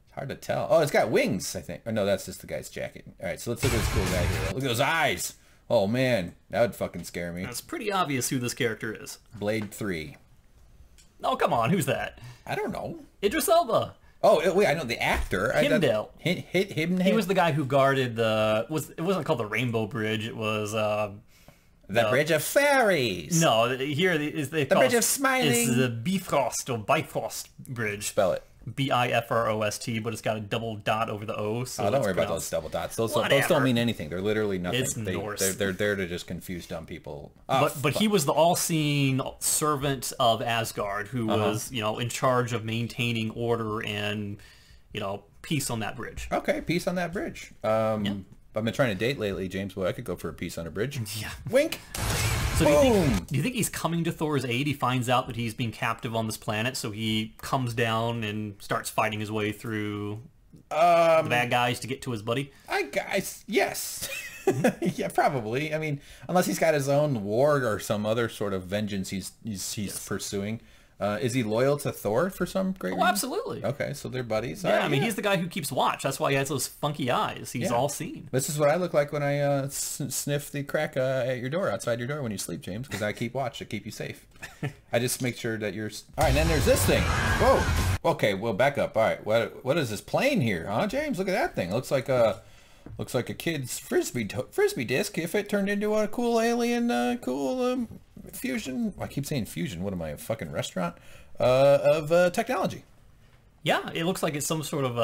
It's hard to tell. Oh, it's got wings, I think. Oh no, that's just the guy's jacket. All right, so let's look at this cool guy here. Look at those eyes. Oh man, that would fucking scare me. It's pretty obvious who this character is. Blade 3. Oh come on, who's that? I don't know. Idris Elba. Oh wait, I know the actor. Himdale. He was the guy who guarded the. It wasn't called the Rainbow Bridge. It was. The Bridge of Fairies. No, here is the Bridge of Smiling. It's the Bifrost or Bifrost Bridge. Spell it. Bifrost, but it's got a double dot over the O. So don't worry about those double dots. Those don't mean anything. They're literally nothing. It's Norse. They're there to just confuse dumb people. But he was the all-seeing servant of Asgard, who was in charge of maintaining order and peace on that bridge. Okay, peace on that bridge. I've been trying to date lately, James. Well, I could go for a piece on a bridge. Yeah. Wink. So do you think he's coming to Thor's aid? He finds out that he's being captive on this planet, so he comes down and starts fighting his way through the bad guys to get to his buddy? Yes. Yeah, probably. I mean, unless he's got his own war or some other sort of vengeance he's pursuing. Is he loyal to Thor for some great reason? Absolutely. Okay, so they're buddies. Yeah, Right, I mean, he's the guy who keeps watch. That's why he has those funky eyes. He's all seen. This is what I look like when I sniff the crack at your door, outside your door when you sleep, James, because I keep watch to keep you safe. I just make sure that you're... All right, and then there's this thing. Whoa. Okay, well, back up. All right, what is this plane here, huh, James? Look at that thing. Looks like a kid's frisbee disc if it turned into a cool alien, fusion. I keep saying fusion. What am I, a fucking restaurant? Of technology. Yeah, it looks like it's some sort of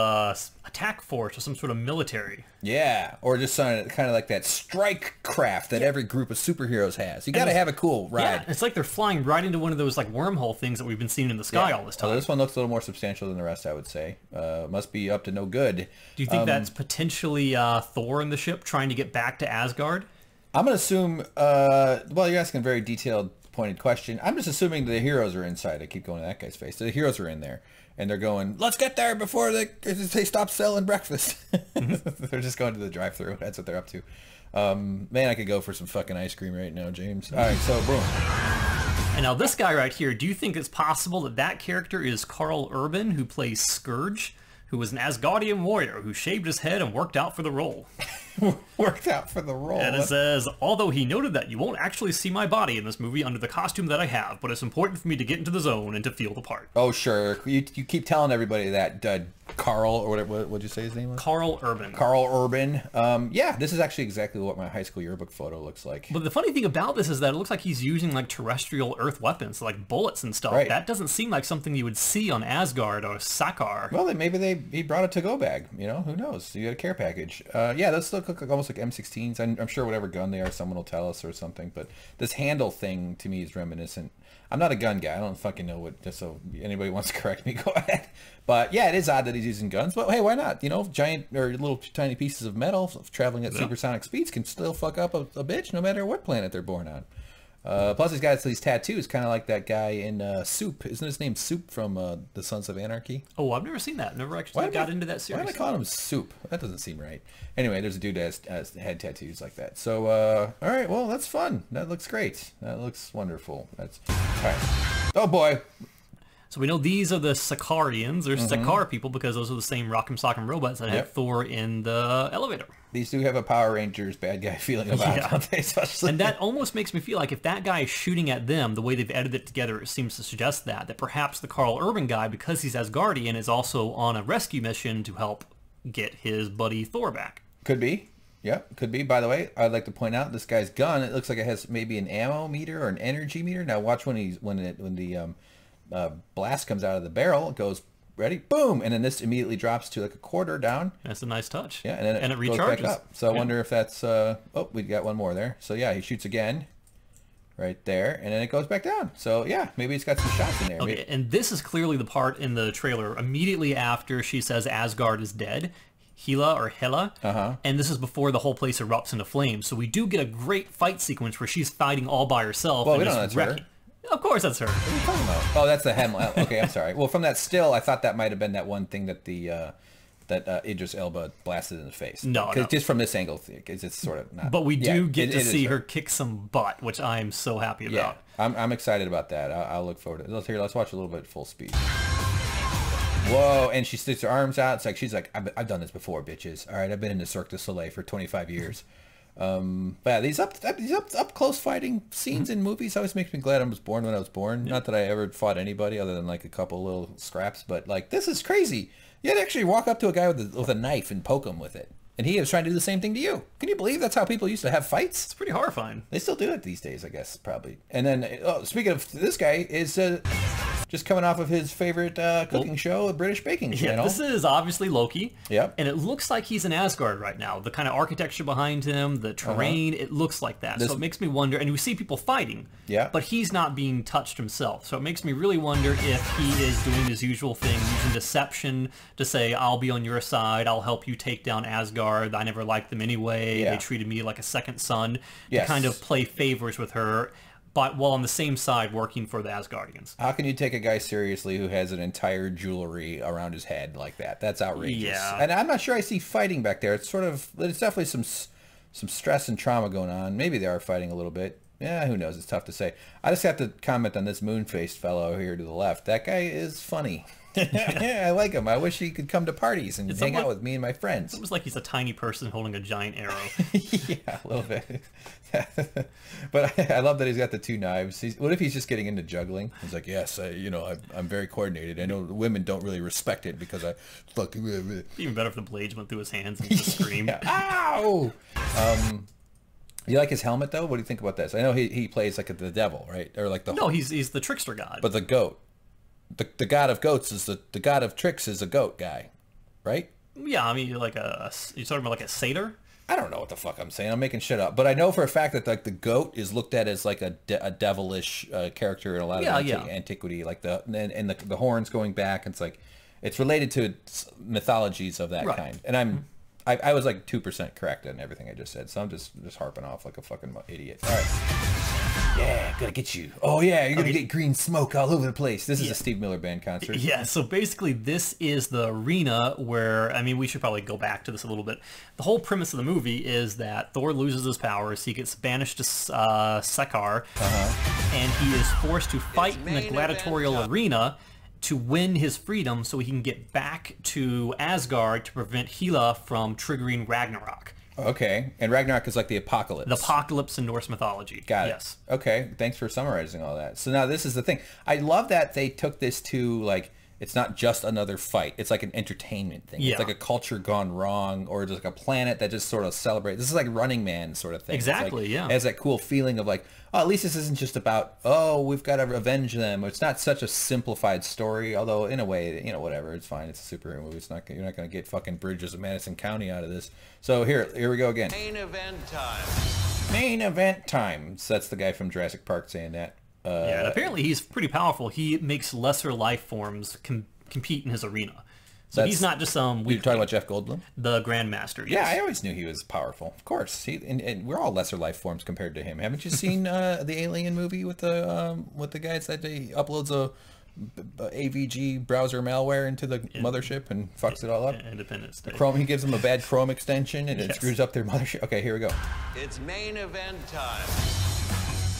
attack force or some sort of military. Yeah, or just kind of like that strike craft that every group of superheroes has. You got to have a cool ride. Yeah, it's like they're flying right into one of those like wormhole things that we've been seeing in the sky all this time. So this one looks a little more substantial than the rest, I would say. Must be up to no good. Do you think that's potentially Thor in the ship trying to get back to Asgard? I'm going to assume, well, you're asking a very detailed, pointed question. I'm just assuming the heroes are inside. I keep going to that guy's face. The heroes are in there. And they're going, let's get there before they stop selling breakfast. They're just going to the drive-thru. That's what they're up to. Man, I could go for some fucking ice cream right now, James. All right, so boom. And now this guy right here, do you think it's possible that that character is Karl Urban, who plays Scourge, who was an Asgardian warrior who shaved his head and worked out for the role? Worked out for the role. And it says, although he noted that you won't actually see my body in this movie under the costume that I have, but it's important for me to get into the zone and to feel the part. Oh, sure. You keep telling everybody that Carl, or what'd you say his name was? Karl Urban. Karl Urban. Yeah, this is actually exactly what my high school yearbook photo looks like. But the funny thing about this is that it looks like he's using like terrestrial Earth weapons, like bullets and stuff. Right. That doesn't seem like something you would see on Asgard or Sakaar. Well, maybe he brought a to-go bag. You know, who knows? You got a care package. Yeah, those look like almost like M16s. I'm sure whatever gun they are, someone will tell us or something. But this handle thing to me is reminiscent. I'm not a gun guy. I don't fucking know what. Just so anybody wants to correct me, go ahead. But yeah, it is odd that he's using guns. But hey, why not? You know, giant or little tiny pieces of metal traveling at supersonic speeds can still fuck up a bitch no matter what planet they're born on. Plus he's got these tattoos, kind of like that guy in Soup. Isn't his name Soup from The Sons of Anarchy? Oh, I've never seen that. Never actually got into that series. Why am I calling him Soup? That doesn't seem right. Anyway, there's a dude that has head tattoos like that. So, all right, well, that's fun. That looks great. That looks wonderful. That's all right. Oh boy. So we know these are the Sakarians, or Sakaar people, because those are the same Rock'em Sock'em robots that had Thor in the elevator. These do have a Power Rangers bad guy feeling about it, don't they? Especially. And that almost makes me feel like if that guy is shooting at them, the way they've edited it together, it seems to suggest that perhaps the Karl Urban guy, because he's Asgardian, is also on a rescue mission to help get his buddy Thor back. Could be. Yeah, could be. By the way, I'd like to point out this guy's gun. It looks like it has maybe an ammo meter or an energy meter. Now watch when the blast comes out of the barrel. It goes ready, boom, and then this immediately drops to like a quarter down. That's a nice touch. Yeah, and then it recharges. Goes back up. So I wonder if that's. Oh, we got one more there. So yeah, he shoots again, right there, and then it goes back down. So yeah, maybe it's got some shots in there. Okay, maybe. And this is clearly the part in the trailer immediately after she says Asgard is dead. Hela or Hela, and this is before the whole place erupts into flames. So we do get a great fight sequence where she's fighting all by herself. Well, and we don't know that's wrecking. Her. Of course, that's her. What are you talking about? Oh, that's the Hemsworth. Okay, I'm sorry. Well, from that still, I thought that might have been that one thing that that Idris Elba blasted in the face. No, just from this angle, because it's sort of not. But we do get to see her kick some butt, which I am so happy about. Yeah, I'm excited about that. I'll look forward to it. Let's watch a little bit full speed. Whoa, and she sticks her arms out. It's like she's like, I've done this before, bitches. All right, I've been in the Cirque du Soleil for 25 years. But yeah, these up close fighting scenes in movies always makes me glad I was born when I was born. Not that I ever fought anybody other than like a couple little scraps, but like this is crazy. You had to actually walk up to a guy with a knife and poke him with it. And he was trying to do the same thing to you. Can you believe that's how people used to have fights? It's pretty horrifying. They still do it these days, I guess, probably. And then, speaking of this guy, is just coming off of his favorite cooking show, the British Baking Channel. Yeah, this is obviously Loki. Yep. And it looks like he's in Asgard right now. The kind of architecture behind him, the terrain, it looks like that. So it makes me wonder, and we see people fighting, but he's not being touched himself. So it makes me really wonder if he is doing his usual thing, using deception to say, I'll be on your side, I'll help you take down Asgard, I never liked them anyway, they treated me like a second son, to kind of play favors with her, but while on the same side working for the Asgardians. How can you take a guy seriously who has an entire jewelry around his head like that? That's outrageous. Yeah. And I'm not sure I see fighting back there. It's definitely some stress and trauma going on. Maybe they are fighting a little bit. Yeah, who knows? It's tough to say. I just have to comment on this moon-faced fellow here to the left. That guy is funny. Yeah, I like him. I wish he could come to parties and hang out with me and my friends. It's almost like he's a tiny person holding a giant arrow. Yeah, a little bit. But I love that he's got the 2 knives. What if he's just getting into juggling? He's like, yes, I'm very coordinated. I know women don't really respect it because I fucking... Even better if the blades went through his hands and he just screamed. Yeah. Ow! You like his helmet, though? What do you think about this? I know he plays like the devil, right? Or like the... No, he's the trickster god. But the goat. The god of goats is the god of tricks is a goat guy, right? Yeah, I mean, you're talking about like a satyr? I don't know what the fuck I'm saying. I'm making shit up. But I know for a fact that like the goat is looked at as like a devilish character in a lot of antiquity. Like the horns going back. It's like it's related to mythologies of that kind. And I was like 2% correct in everything I just said. So I'm just harping off like a fucking idiot. All right. Yeah, gonna get you. Oh yeah, you're gonna get green smoke all over the place. This is a Steve Miller Band concert. Yeah, so basically this is the arena where, I mean, we should probably go back to this a little bit. The whole premise of the movie is that Thor loses his powers, he gets banished to Sekar, and he is forced to fight in the gladiatorial arena to win his freedom so he can get back to Asgard to prevent Hela from triggering Ragnarok. Okay, and Ragnarok is like the apocalypse. The apocalypse in Norse mythology. Got it. Yes. Okay, thanks for summarizing all that. So now this is the thing. I love that they took this to, like, it's not just another fight. It's like an entertainment thing. Yeah. It's like a culture gone wrong, or just like a planet that just sort of celebrates. This is like Running Man sort of thing. Exactly, yeah. It has that cool feeling of like, oh, at least this isn't just about, oh, we've got to avenge them. It's not such a simplified story, although in a way, whatever, it's fine. It's a superhero movie. It's not, you're not going to get fucking Bridges of Madison County out of this. So here we go again. Main event time. Main event time. So that's the guy from Jurassic Park saying that. Yeah, and apparently he's pretty powerful. He makes lesser life forms compete in his arena. So he's not just some... You're talking about Jeff Goldblum? The Grandmaster, yes. Yeah, I always knew he was powerful. Of course. And we're all lesser life forms compared to him. Haven't you seen the Alien movie with the guys that he uploads a AVG browser malware into the mothership and fucks it all up? Independence Day. Chrome, he gives them a bad Chrome extension and it screws up their mothership. Okay, here we go. It's main event time.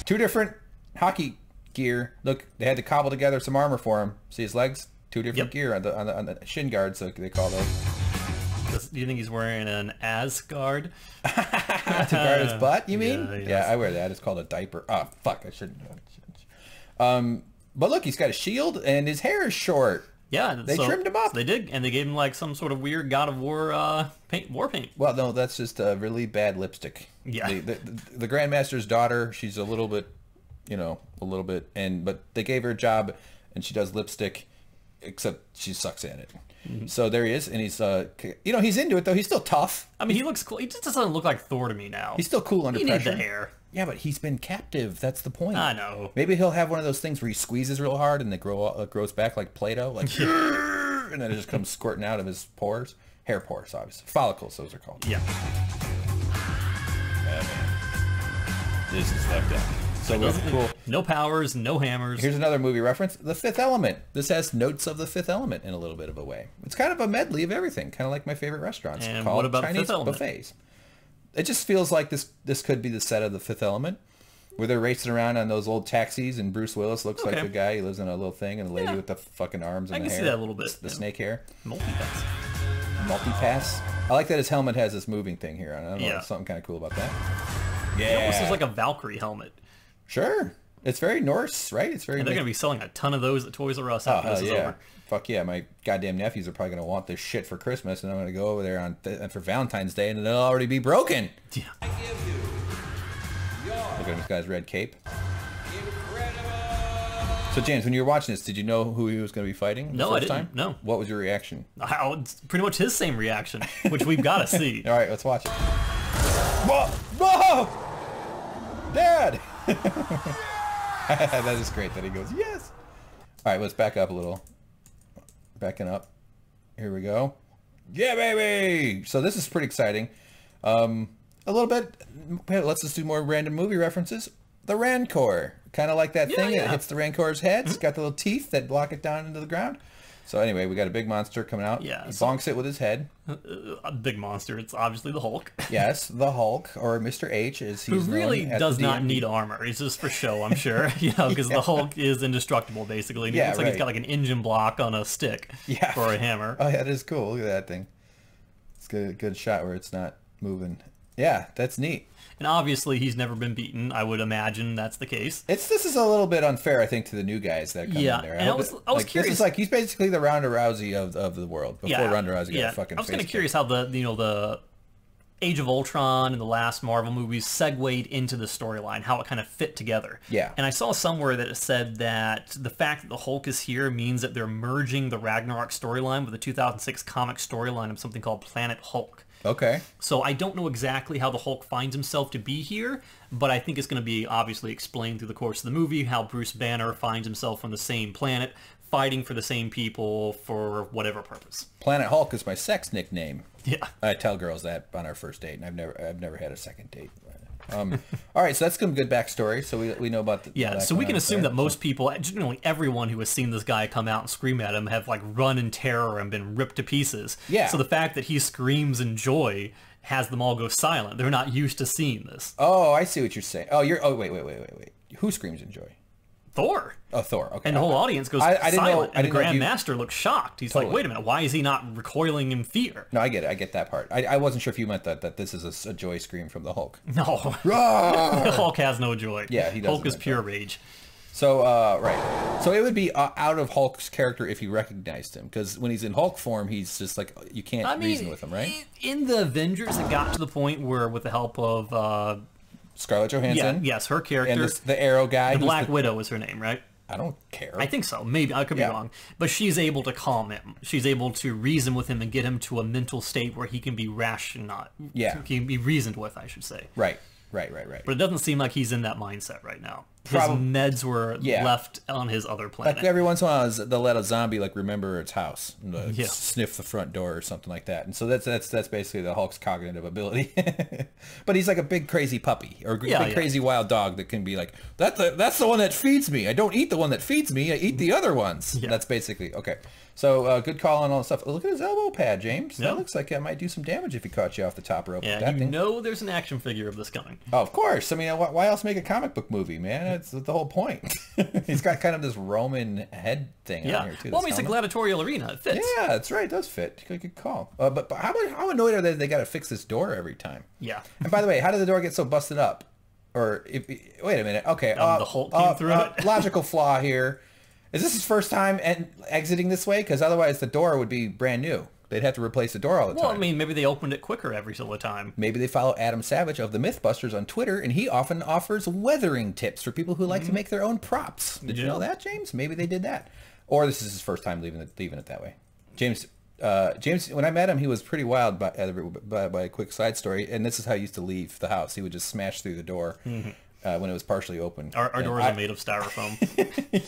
2 different hockey gear. Look, they had to cobble together some armor for him. See his legs? 2 different gear on the shin guards, so they call those. Do you think he's wearing an Asgard? To guard his butt, you mean? Yeah, I wear that. It's called a diaper. Oh, fuck, I shouldn't. But look, he's got a shield and his hair is short. Yeah, they trimmed him up. They did, and they gave him like some sort of weird God of War war paint. Well, no, that's just a really bad lipstick. Yeah. The Grandmaster's daughter, she's a little bit, but they gave her a job and she does lipstick, except she sucks at it. So there he is, and he's he's into it though. He's still tough. I mean, he looks cool. He just doesn't look like Thor to me now. He's still cool under pressure. He needs the hair. Yeah, but he's been captive. That's the point. I know. Maybe he'll have one of those things where he squeezes real hard and it grows back like Play-Doh, like, and then it just comes squirting out of his pores. Hair pores, obviously. Follicles, those are called. Yeah. This is fucked up. So cool. No powers, no hammers. Here's another movie reference: The Fifth Element. This has notes of The Fifth Element in a little bit of a way. It's kind of a medley of everything, kind of like my favorite restaurants and called what about Chinese Fifth Element? buffets. It just feels like this could be the set of The Fifth Element, where they're racing around on those old taxis, and Bruce Willis looks like the guy. He lives in a little thing, and the lady with the fucking arms and the hair. I can see that a little bit. The snake hair. Multi-pass. Multi-pass. I like that his helmet has this moving thing here on it. I don't know. There's something kind of cool about that. Yeah. It almost looks like a Valkyrie helmet. Sure. It's very Norse, right? It's very. And they're going to be selling a ton of those at Toys R Us after this is over. Fuck yeah, my goddamn nephews are probably going to want this shit for Christmas, and I'm going to go over there for Valentine's Day, and it'll already be broken. Yeah. I give you your Look at this guy's red cape. incredible. So James, when you were watching this, did you know who he was going to be fighting? No, the I first didn't. time? No. What was your reaction? It's pretty much his same reaction, which we've got to see. All right, let's watch it. Whoa! Whoa! Dad! That is great that he goes, yes! All right, let's back up a little. Backing up. Here we go. Yeah, baby! So this is pretty exciting. A little bit, let's just do more random movie references. The Rancor. Kind of like that thing. Yeah. It hits the Rancor's head. It's got the little teeth that block it down into the ground. So anyway, we got a big monster coming out. Yeah, He bonks it with his head. A big monster. It's obviously the Hulk. Yes, the Hulk, or Mr. H, as Who he's really known at does the not DMV. need armor. He's just for show, I'm sure. Because the Hulk is indestructible, basically. And Yeah, it looks like he's right. got like an engine block on a stick Yeah. or a hammer. Oh, yeah, that is cool. Look at that thing. It's good shot where it's not moving. Yeah, that's neat. And obviously, he's never been beaten. I would imagine that's the case. This is a little bit unfair, I think, to the new guys that come Yeah, in there. and I was curious. This is like he's basically the Ronda Rousey of the world. Before Ronda Rousey got a fucking I was kind face of curious how the Age of Ultron and the last Marvel movies segued into the storyline, how it kind of fit together. Yeah. And I saw somewhere that it said that the fact that the Hulk is here means that they're merging the Ragnarok storyline with the 2006 comic storyline of something called Planet Hulk. Okay. So I don't know exactly how the Hulk finds himself to be here, but I think it's going to be obviously explained through the course of the movie how Bruce Banner finds himself on the same planet, fighting for the same people for whatever purpose. Planet Hulk is my sex nickname. Yeah. I tell girls that on our first date, and I've never had a second date. All right, so that's some good backstory. So we know about the Yeah, so we can assume that most people, generally everyone who has seen this guy come out and scream at him, have like run in terror and been ripped to pieces. Yeah. So the fact that he screams in joy has them all go silent. They're not used to seeing this. Oh, I see what you're saying. Oh, wait. Who screams in joy? Thor. Oh, Thor. Okay. And the whole audience goes I didn't know- silent. I And the didn't know if Grand you- Master looks shocked. He's Totally. like, wait a minute, why is he not recoiling in fear? No, I get it. I get that part. I wasn't sure if you meant that this is a joy scream from the Hulk. No. The Hulk has no joy. Yeah, he doesn't Hulk is like pure that. rage. So, right. So it would be out of Hulk's character if you recognized him, because when he's in Hulk form, he's just like, you can't reason with him, right? In the Avengers, it got to the point where, with the help of, Scarlett Johansson. yes, her character, And the Arrow guy. the who's Black Widow is her name, right? I don't care. I think so. Maybe I could be Yeah. wrong, but she's able to calm him. She's able to reason with him and get him to a mental state where he can be Yeah. he can be reasoned with, I should say. Right. But it doesn't seem like he's in that mindset right now. His Probably- meds were Yeah. left on his other planet. Like every once in a while, they'll let a zombie like remember its house, and, Yeah. sniff the front door or something like that. And so that's basically the Hulk's cognitive ability. But he's like a big crazy puppy or a big crazy wild dog that can be like, that's the one that feeds me. I don't eat the one that feeds me. I eat the other ones. Yeah. That's basically okay. So good call on all the stuff. Look at his elbow pad, James. Yeah. That looks like it might do some damage if he caught you off the top rope. with Yeah, that you thing. know there's an action figure of this coming. Oh, of course. I mean, why else make a comic book movie, man? That's the whole point. He's got kind of this Roman head thing on Yeah. here, too. Well, I this mean, it's a helmet. gladiatorial arena. It fits. Yeah, that's right. It does fit. Good call. But how annoyed are they got to fix this door every time? Yeah. And by the way, how did the door get so busted up? Or, wait a minute. Okay. The Hulk came through it. Logical flaw here. Is this his first time exiting this way? Because otherwise the door would be brand new. They'd have to replace the door all the Well, time. I mean, maybe they opened it quicker every single time. Maybe they follow Adam Savage of the Mythbusters on Twitter, and he often offers weathering tips for people who like to make their own props. Did you know that, James? Maybe they did that. Or this is his first time leaving it that way. James, when I met him, he was pretty wild by a quick side story, and this is how he used to leave the house. He would just smash through the door when it was partially open. Our doors are made of styrofoam.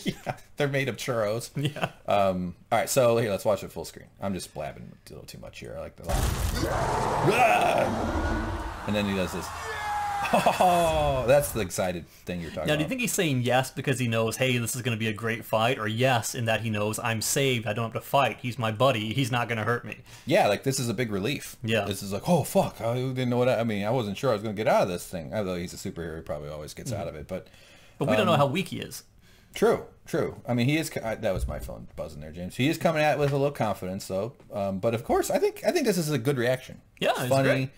Yeah, they're made of churros. Yeah. All right, so here, let's watch it full screen. I'm just blabbing a little too much here. I like the and then he does this. Oh, that's the excited thing you're talking Now, about. do you think he's saying yes because he knows, hey, this is going to be a great fight, or yes in that he knows I'm saved, I don't have to fight, he's my buddy, he's not going to hurt me? Yeah, like this is a big relief. Yeah. This is like, oh, fuck, I didn't know what I mean, I wasn't sure I was going to get out of this thing. Although he's a superhero, he probably always gets out of it, but... But we don't know how weak he is. True. I mean, he is... that was my phone buzzing there, James. He is coming at it with a little confidence, though. But of course, I think this is a good reaction. Yeah, it's it's funny. great.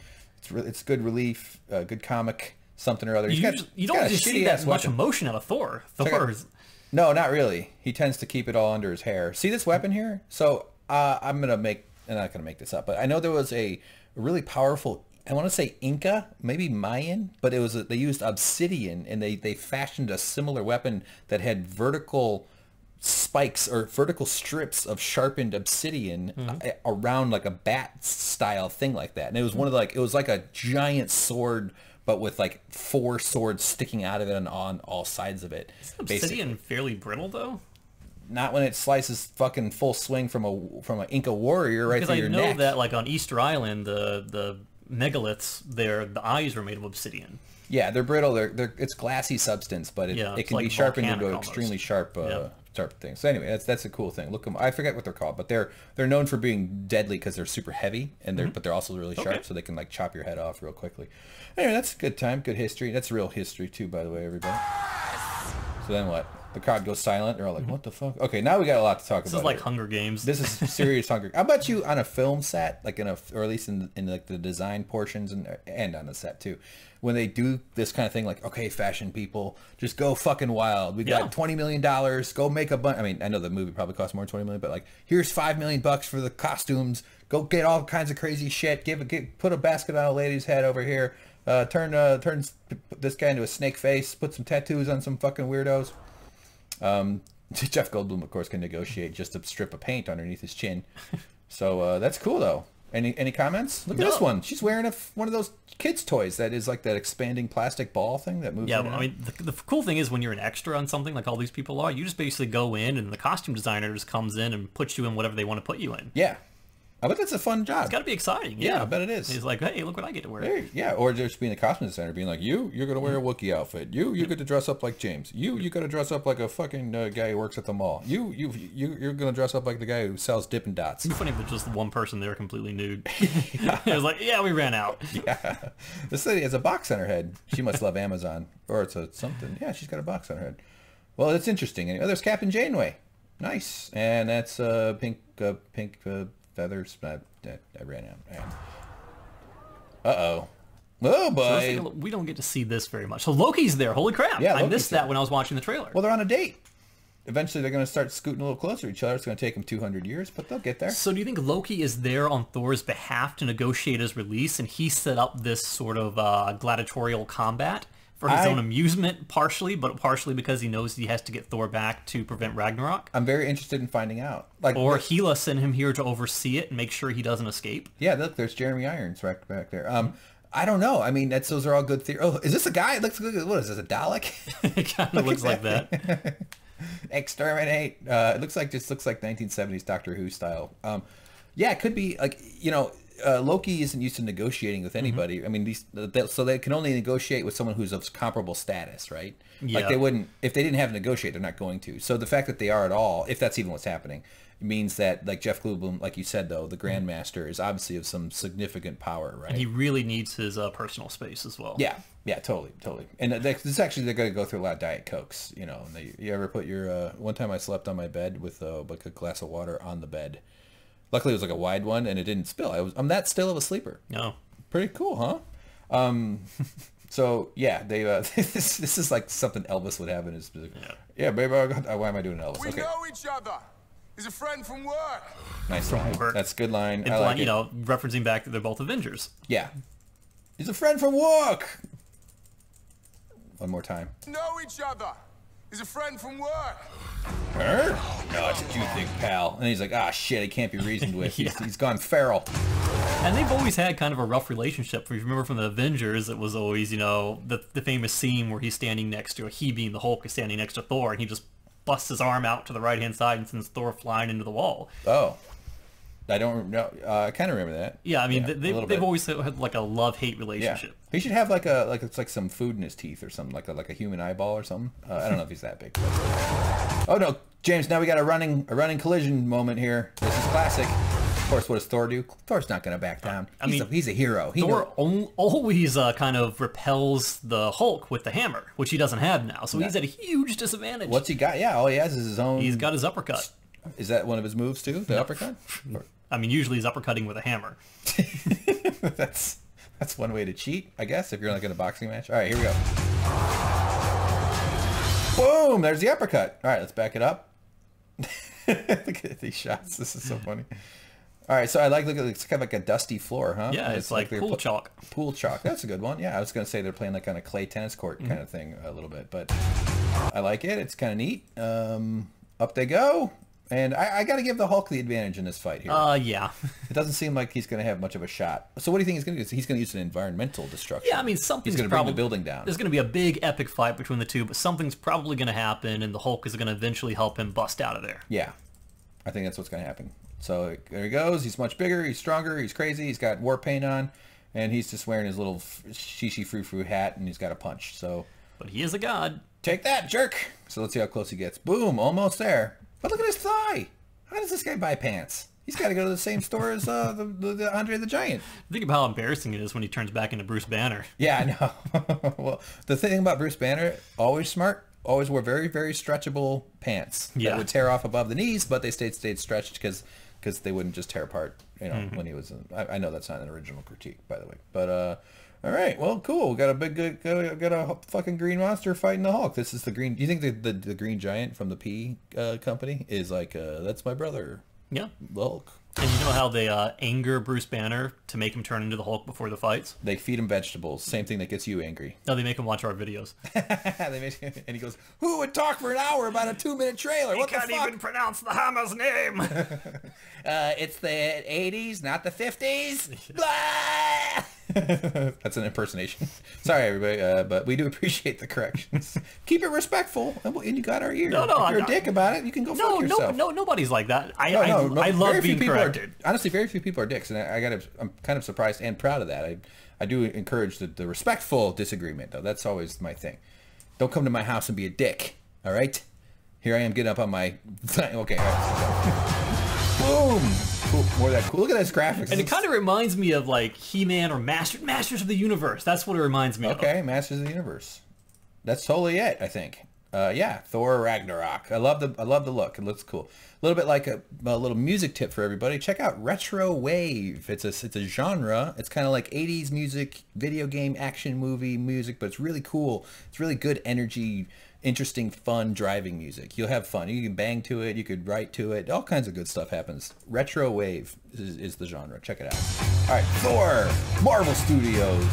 It's good relief, good comic, something or other. You don't just see that much emotion out of Thor. No, not really. He tends to keep it all under his hair. See this weapon here? So I'm not gonna make this up, but I know there was a really powerful, I want to say Inca, maybe Mayan, but it was they used obsidian, and they fashioned a similar weapon that had vertical spikes or vertical strips of sharpened obsidian around like a bat style thing like that. And it was one of the, it was like a giant sword, but with like 4 swords sticking out of it and on all sides of it. Is obsidian fairly brittle though? Not when it slices fucking full swing from an Inca warrior right because through your neck. Because I know that like on Easter Island, the megaliths, the eyes were made of obsidian. Yeah, they're brittle. It's glassy substance, but it can like be sharpened into an volcanic extremely almost. sharp sharp things. So anyway, that's a cool thing. Look them. I forget what they're called, but they're known for being deadly because they're super heavy and but they're also really sharp, so they can like chop your head off real quickly. Anyway, that's a good time, good history. That's real history too, by the way, everybody. So then what? The crowd goes silent. They're all like, "What the fuck?" Okay, now we got a lot to talk about. This is like here. Hunger Games. This is serious Hunger. I bet you on a film set, like or at least in like the design portions and on the set too, when they do this kind of thing, like, okay, fashion people, just go fucking wild. We got $20 million. Go make a bunch. I mean, I know the movie probably costs more than $20 million, but like, here's $5 million for the costumes. Go get all kinds of crazy shit. Put a basket on a lady's head over here. Turn this guy into a snake face. Put some tattoos on some fucking weirdos. Jeff Goldblum, of course, can negotiate just a strip of paint underneath his chin. So that's cool, though. Any comments? Look at this one. She's wearing one of those kids' toys that is like that expanding plastic ball thing that moves. Yeah, well, I mean, the cool thing is when you're an extra on something like all these people are, you just basically go in and the costume designer just comes in and puts you in whatever they want to put you in. Yeah. I bet that's a fun job. It's got to be exciting. Yeah, I bet it is. He's like, hey, look what I get to wear. Yeah, or just being a costume designer, being like, you're going to wear a Wookiee outfit. You get to dress up like James. You got to dress up like a fucking guy who works at the mall. You're going to dress up like the guy who sells Dippin' Dots. It'd be funny if there's just one person there completely nude. It was like, yeah, we ran out. Yeah. This lady has a box on her head. She must love Amazon. Or it's something. Yeah, she's got a box on her head. Well, it's interesting. Oh, there's Captain Janeway. Nice. And that's pink feathers. I ran out. Uh-oh. Oh, boy. So we don't get to see this very much. So Loki's there. Holy crap. Yeah, I missed that when I was watching the trailer. Well, they're on a date. Eventually, they're going to start scooting a little closer to each other. It's going to take them 200 years, but they'll get there. So do you think Loki is there on Thor's behalf to negotiate his release, and he set up this sort of gladiatorial combat for his own amusement, partially, but partially because he knows he has to get Thor back to prevent Ragnarok? I'm very interested in finding out. Or Hela sent him here to oversee it and make sure he doesn't escape. Yeah, look, there's Jeremy Irons right back there. I don't know. I mean, those are all good theories. Oh, is this a guy? It looks, what is this, a Dalek? It kind of looks like that. Exterminate. It looks like 1970s Doctor Who style. Yeah, it could be like, Loki isn't used to negotiating with anybody. I mean, so they can only negotiate with someone who's of comparable status, right? Yeah. Like they wouldn't, if they didn't have to negotiate, they're not going to. So the fact that they are at all, if that's even what's happening, means that, like Jeff Goldblum, like you said, though, the Grandmaster is obviously of some significant power, right? And he really needs his personal space as well. Yeah, totally. And this actually, they're going to go through a lot of Diet Cokes, And you ever put your, one time I slept on my bed with like a glass of water on the bed. Luckily, it was like a wide one, and it didn't spill. I'm that still of a sleeper. No. Pretty cool, huh? So, yeah, they this is like something Elvis would have in his... Yeah, baby, why am I doing Elvis? We know each other. He's a friend from work. Nice line. That's a good line. I like it. Referencing back that they're both Avengers. Yeah. He's a friend from work. One more time. We know each other. He's a friend from work. Her? No, that's what you think, pal. And he's like, shit, he can't be reasoned with. He's gone feral. And they've always had kind of a rough relationship. If you remember from the Avengers, it was always, the famous scene where he's standing next to, he being the Hulk, is standing next to Thor, and he just busts his arm out to the right-hand side and sends Thor flying into the wall. Oh. I don't know. I kind of remember that. Yeah, I mean, they've always had like a love-hate relationship. Yeah. He should have it's like some food in his teeth or something, like a human eyeball or something. I don't know if he's that big. But... Oh no, James! Now we got a running collision moment here. This is classic. Of course, what does Thor do? Thor's not going to back down. He's a hero. Thor always kind of repels the Hulk with the hammer, which he doesn't have now. So he's at a huge disadvantage. What's he got? Yeah, all he has is his own. He's got his uppercut. Is that one of his moves too? The uppercut? I mean, usually he's uppercutting with a hammer. That's one way to cheat, I guess, if you're like in a boxing match. All right, here we go. Boom! There's the uppercut. All right, let's back it up. Look at these shots. This is so funny. All right, so look at it's kind of like a dusty floor, huh? Yeah, it's like pool chalk. Pool chalk. That's a good one. Yeah, I was going to say they're playing like on a clay tennis court kind of thing a little bit, but I like it. It's kind of neat. Up they go. And I got to give the Hulk the advantage in this fight here. Yeah. It doesn't seem like he's going to have much of a shot. So what do you think he's going to do? He's going to use an environmental destruction. Yeah, I mean, something's going to bring the building down. There's going to be a big epic fight between the two, but something's probably going to happen, and the Hulk is going to eventually help him bust out of there. Yeah. I think that's what's going to happen. So there he goes. He's much bigger. He's stronger. He's crazy. He's got war paint on, and he's just wearing his little shishi frou-frou hat, and he's got a punch. So But he is a god. Take that, jerk. So let's see how close he gets. Boom, almost there. But look at his thigh. How does this guy buy pants? He's got to go to the same store as the Andre the Giant. Think about how embarrassing it is when he turns back into Bruce Banner. Yeah, I know. Well, the thing about Bruce Banner, always smart, always wore very, very stretchable pants that would tear off above the knees, but they stayed stretched because they wouldn't just tear apart, you know, when he was. I know that's not an original critique, by the way, but all right, well, cool. We got a fucking green monster fighting the Hulk. This is the green. Do you think the Green Giant from the P company is like that's my brother? Yeah, the Hulk. And you know how they anger Bruce Banner to make him turn into the Hulk before the fights? They feed him vegetables. Same thing that gets you angry. No, they make him watch our videos. And he goes, "Who would talk for an hour about a 2-minute trailer? What the fuck? He can't even pronounce the Hammer's name." It's the 80s, not the 50s. Blah! That's an impersonation. Sorry, everybody, but we do appreciate the corrections. Keep it respectful, and you got our ear. No, if you're a dick about it, you can go fuck yourself. No, nobody's like that. I very love few being people corrected. Honestly, very few people are dicks, and I'm kind of surprised and proud of that. I do encourage the respectful disagreement, though. That's always my thing. Don't come to my house and be a dick. All right? Here I am getting up on my. Okay. All right, boom. Cool. More of that cool. Look at those graphics. And it kind of reminds me of like He-Man or Masters of the Universe. That's what it reminds me of. Okay, Masters of the Universe. That's totally it, I think. Yeah, Thor Ragnarok. I love the look. It looks cool. A little bit like a little music tip for everybody. Check out retro wave. It's a genre. It's kind of like 80s music, video game, action movie music, but it's really cool. It's really good energy, interesting, fun driving music. You'll have fun. You can bang to it. You could write to it. All kinds of good stuff happens. Retro wave is the genre. Check it out. All right, Thor, Marvel Studios.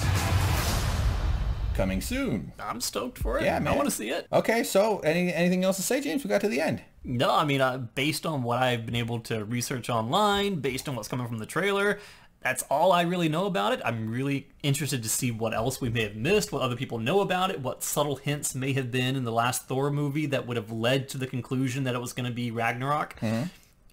Coming soon. I'm stoked for it. Yeah, man. I want to see it. Okay, so anything else to say, James? We got to the end. No, I mean, based on what I've been able to research online, based on what's coming from the trailer, that's all I really know about it. I'm really interested to see what else we may have missed, what other people know about it, what subtle hints may have been in the last Thor movie that would have led to the conclusion that it was going to be Ragnarok.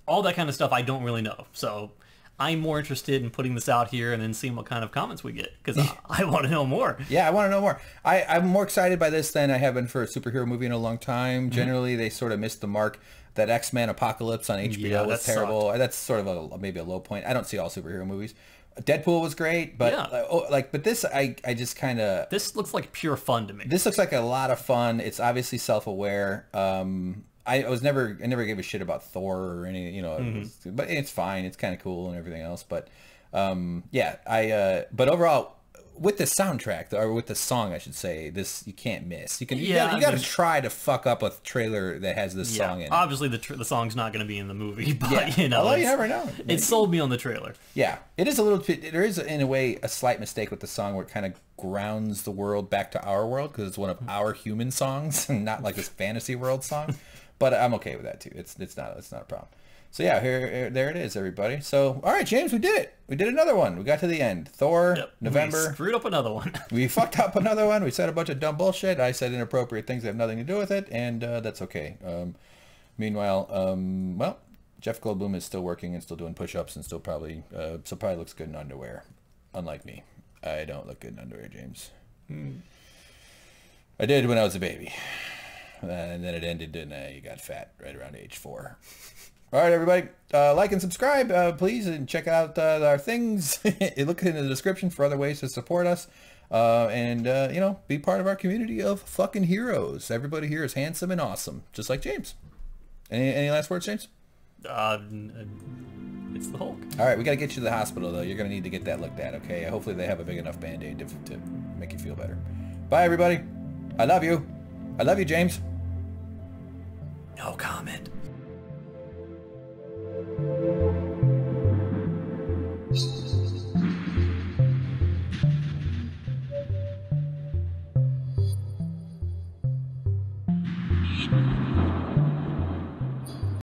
All that kind of stuff I don't really know. So I'm more interested in putting this out here and then seeing what kind of comments we get, because I want to know more. Yeah, I want to know more. I'm more excited by this than I have been for a superhero movie in a long time. Generally, they sort of missed the mark. That X-Men Apocalypse on HBO was terrible. Sucked. That's sort of maybe a low point. I don't see all superhero movies. Deadpool was great, but but this, I just kind of... This looks like pure fun to me. This looks like a lot of fun. It's obviously self-aware. I never gave a shit about Thor or any, you know, but it's fine. It's kind of cool and everything else. But but overall, with the soundtrack, or with the song, I should say, this you can't miss. You got to try to fuck up a trailer that has this song in it. Obviously, the song's not going to be in the movie, but you know, although you never know. It sold me on the trailer. Yeah, it is a little bit. There is, in a way, a slight mistake with the song where it kind of grounds the world back to our world because it's one of our human songs and not like this fantasy world song. But I'm okay with that too. It's not a problem. So yeah, there it is, everybody. So all right, James, we did it. We did another one. We got to the end. Thor, November. We screwed up another one. We fucked up another one. We said a bunch of dumb bullshit. I said inappropriate things that have nothing to do with it, and that's okay. Meanwhile, well, Jeff Goldblum is still working and still doing push-ups and still probably looks good in underwear. Unlike me, I don't look good in underwear, James. I did when I was a baby. And then it ended and you got fat right around age 4. All right, everybody, like and subscribe, please, and check out our things. Look in the description for other ways to support us, and you know, be part of our community of fucking heroes. Everybody here is handsome and awesome, just like James. Any last words, James? It's the Hulk. All right, we got to get you to the hospital, though. You're going to need to get that looked at, okay? Hopefully they have a big enough Band-Aid to make you feel better. Bye, everybody. I love you. I love you, James. No comment.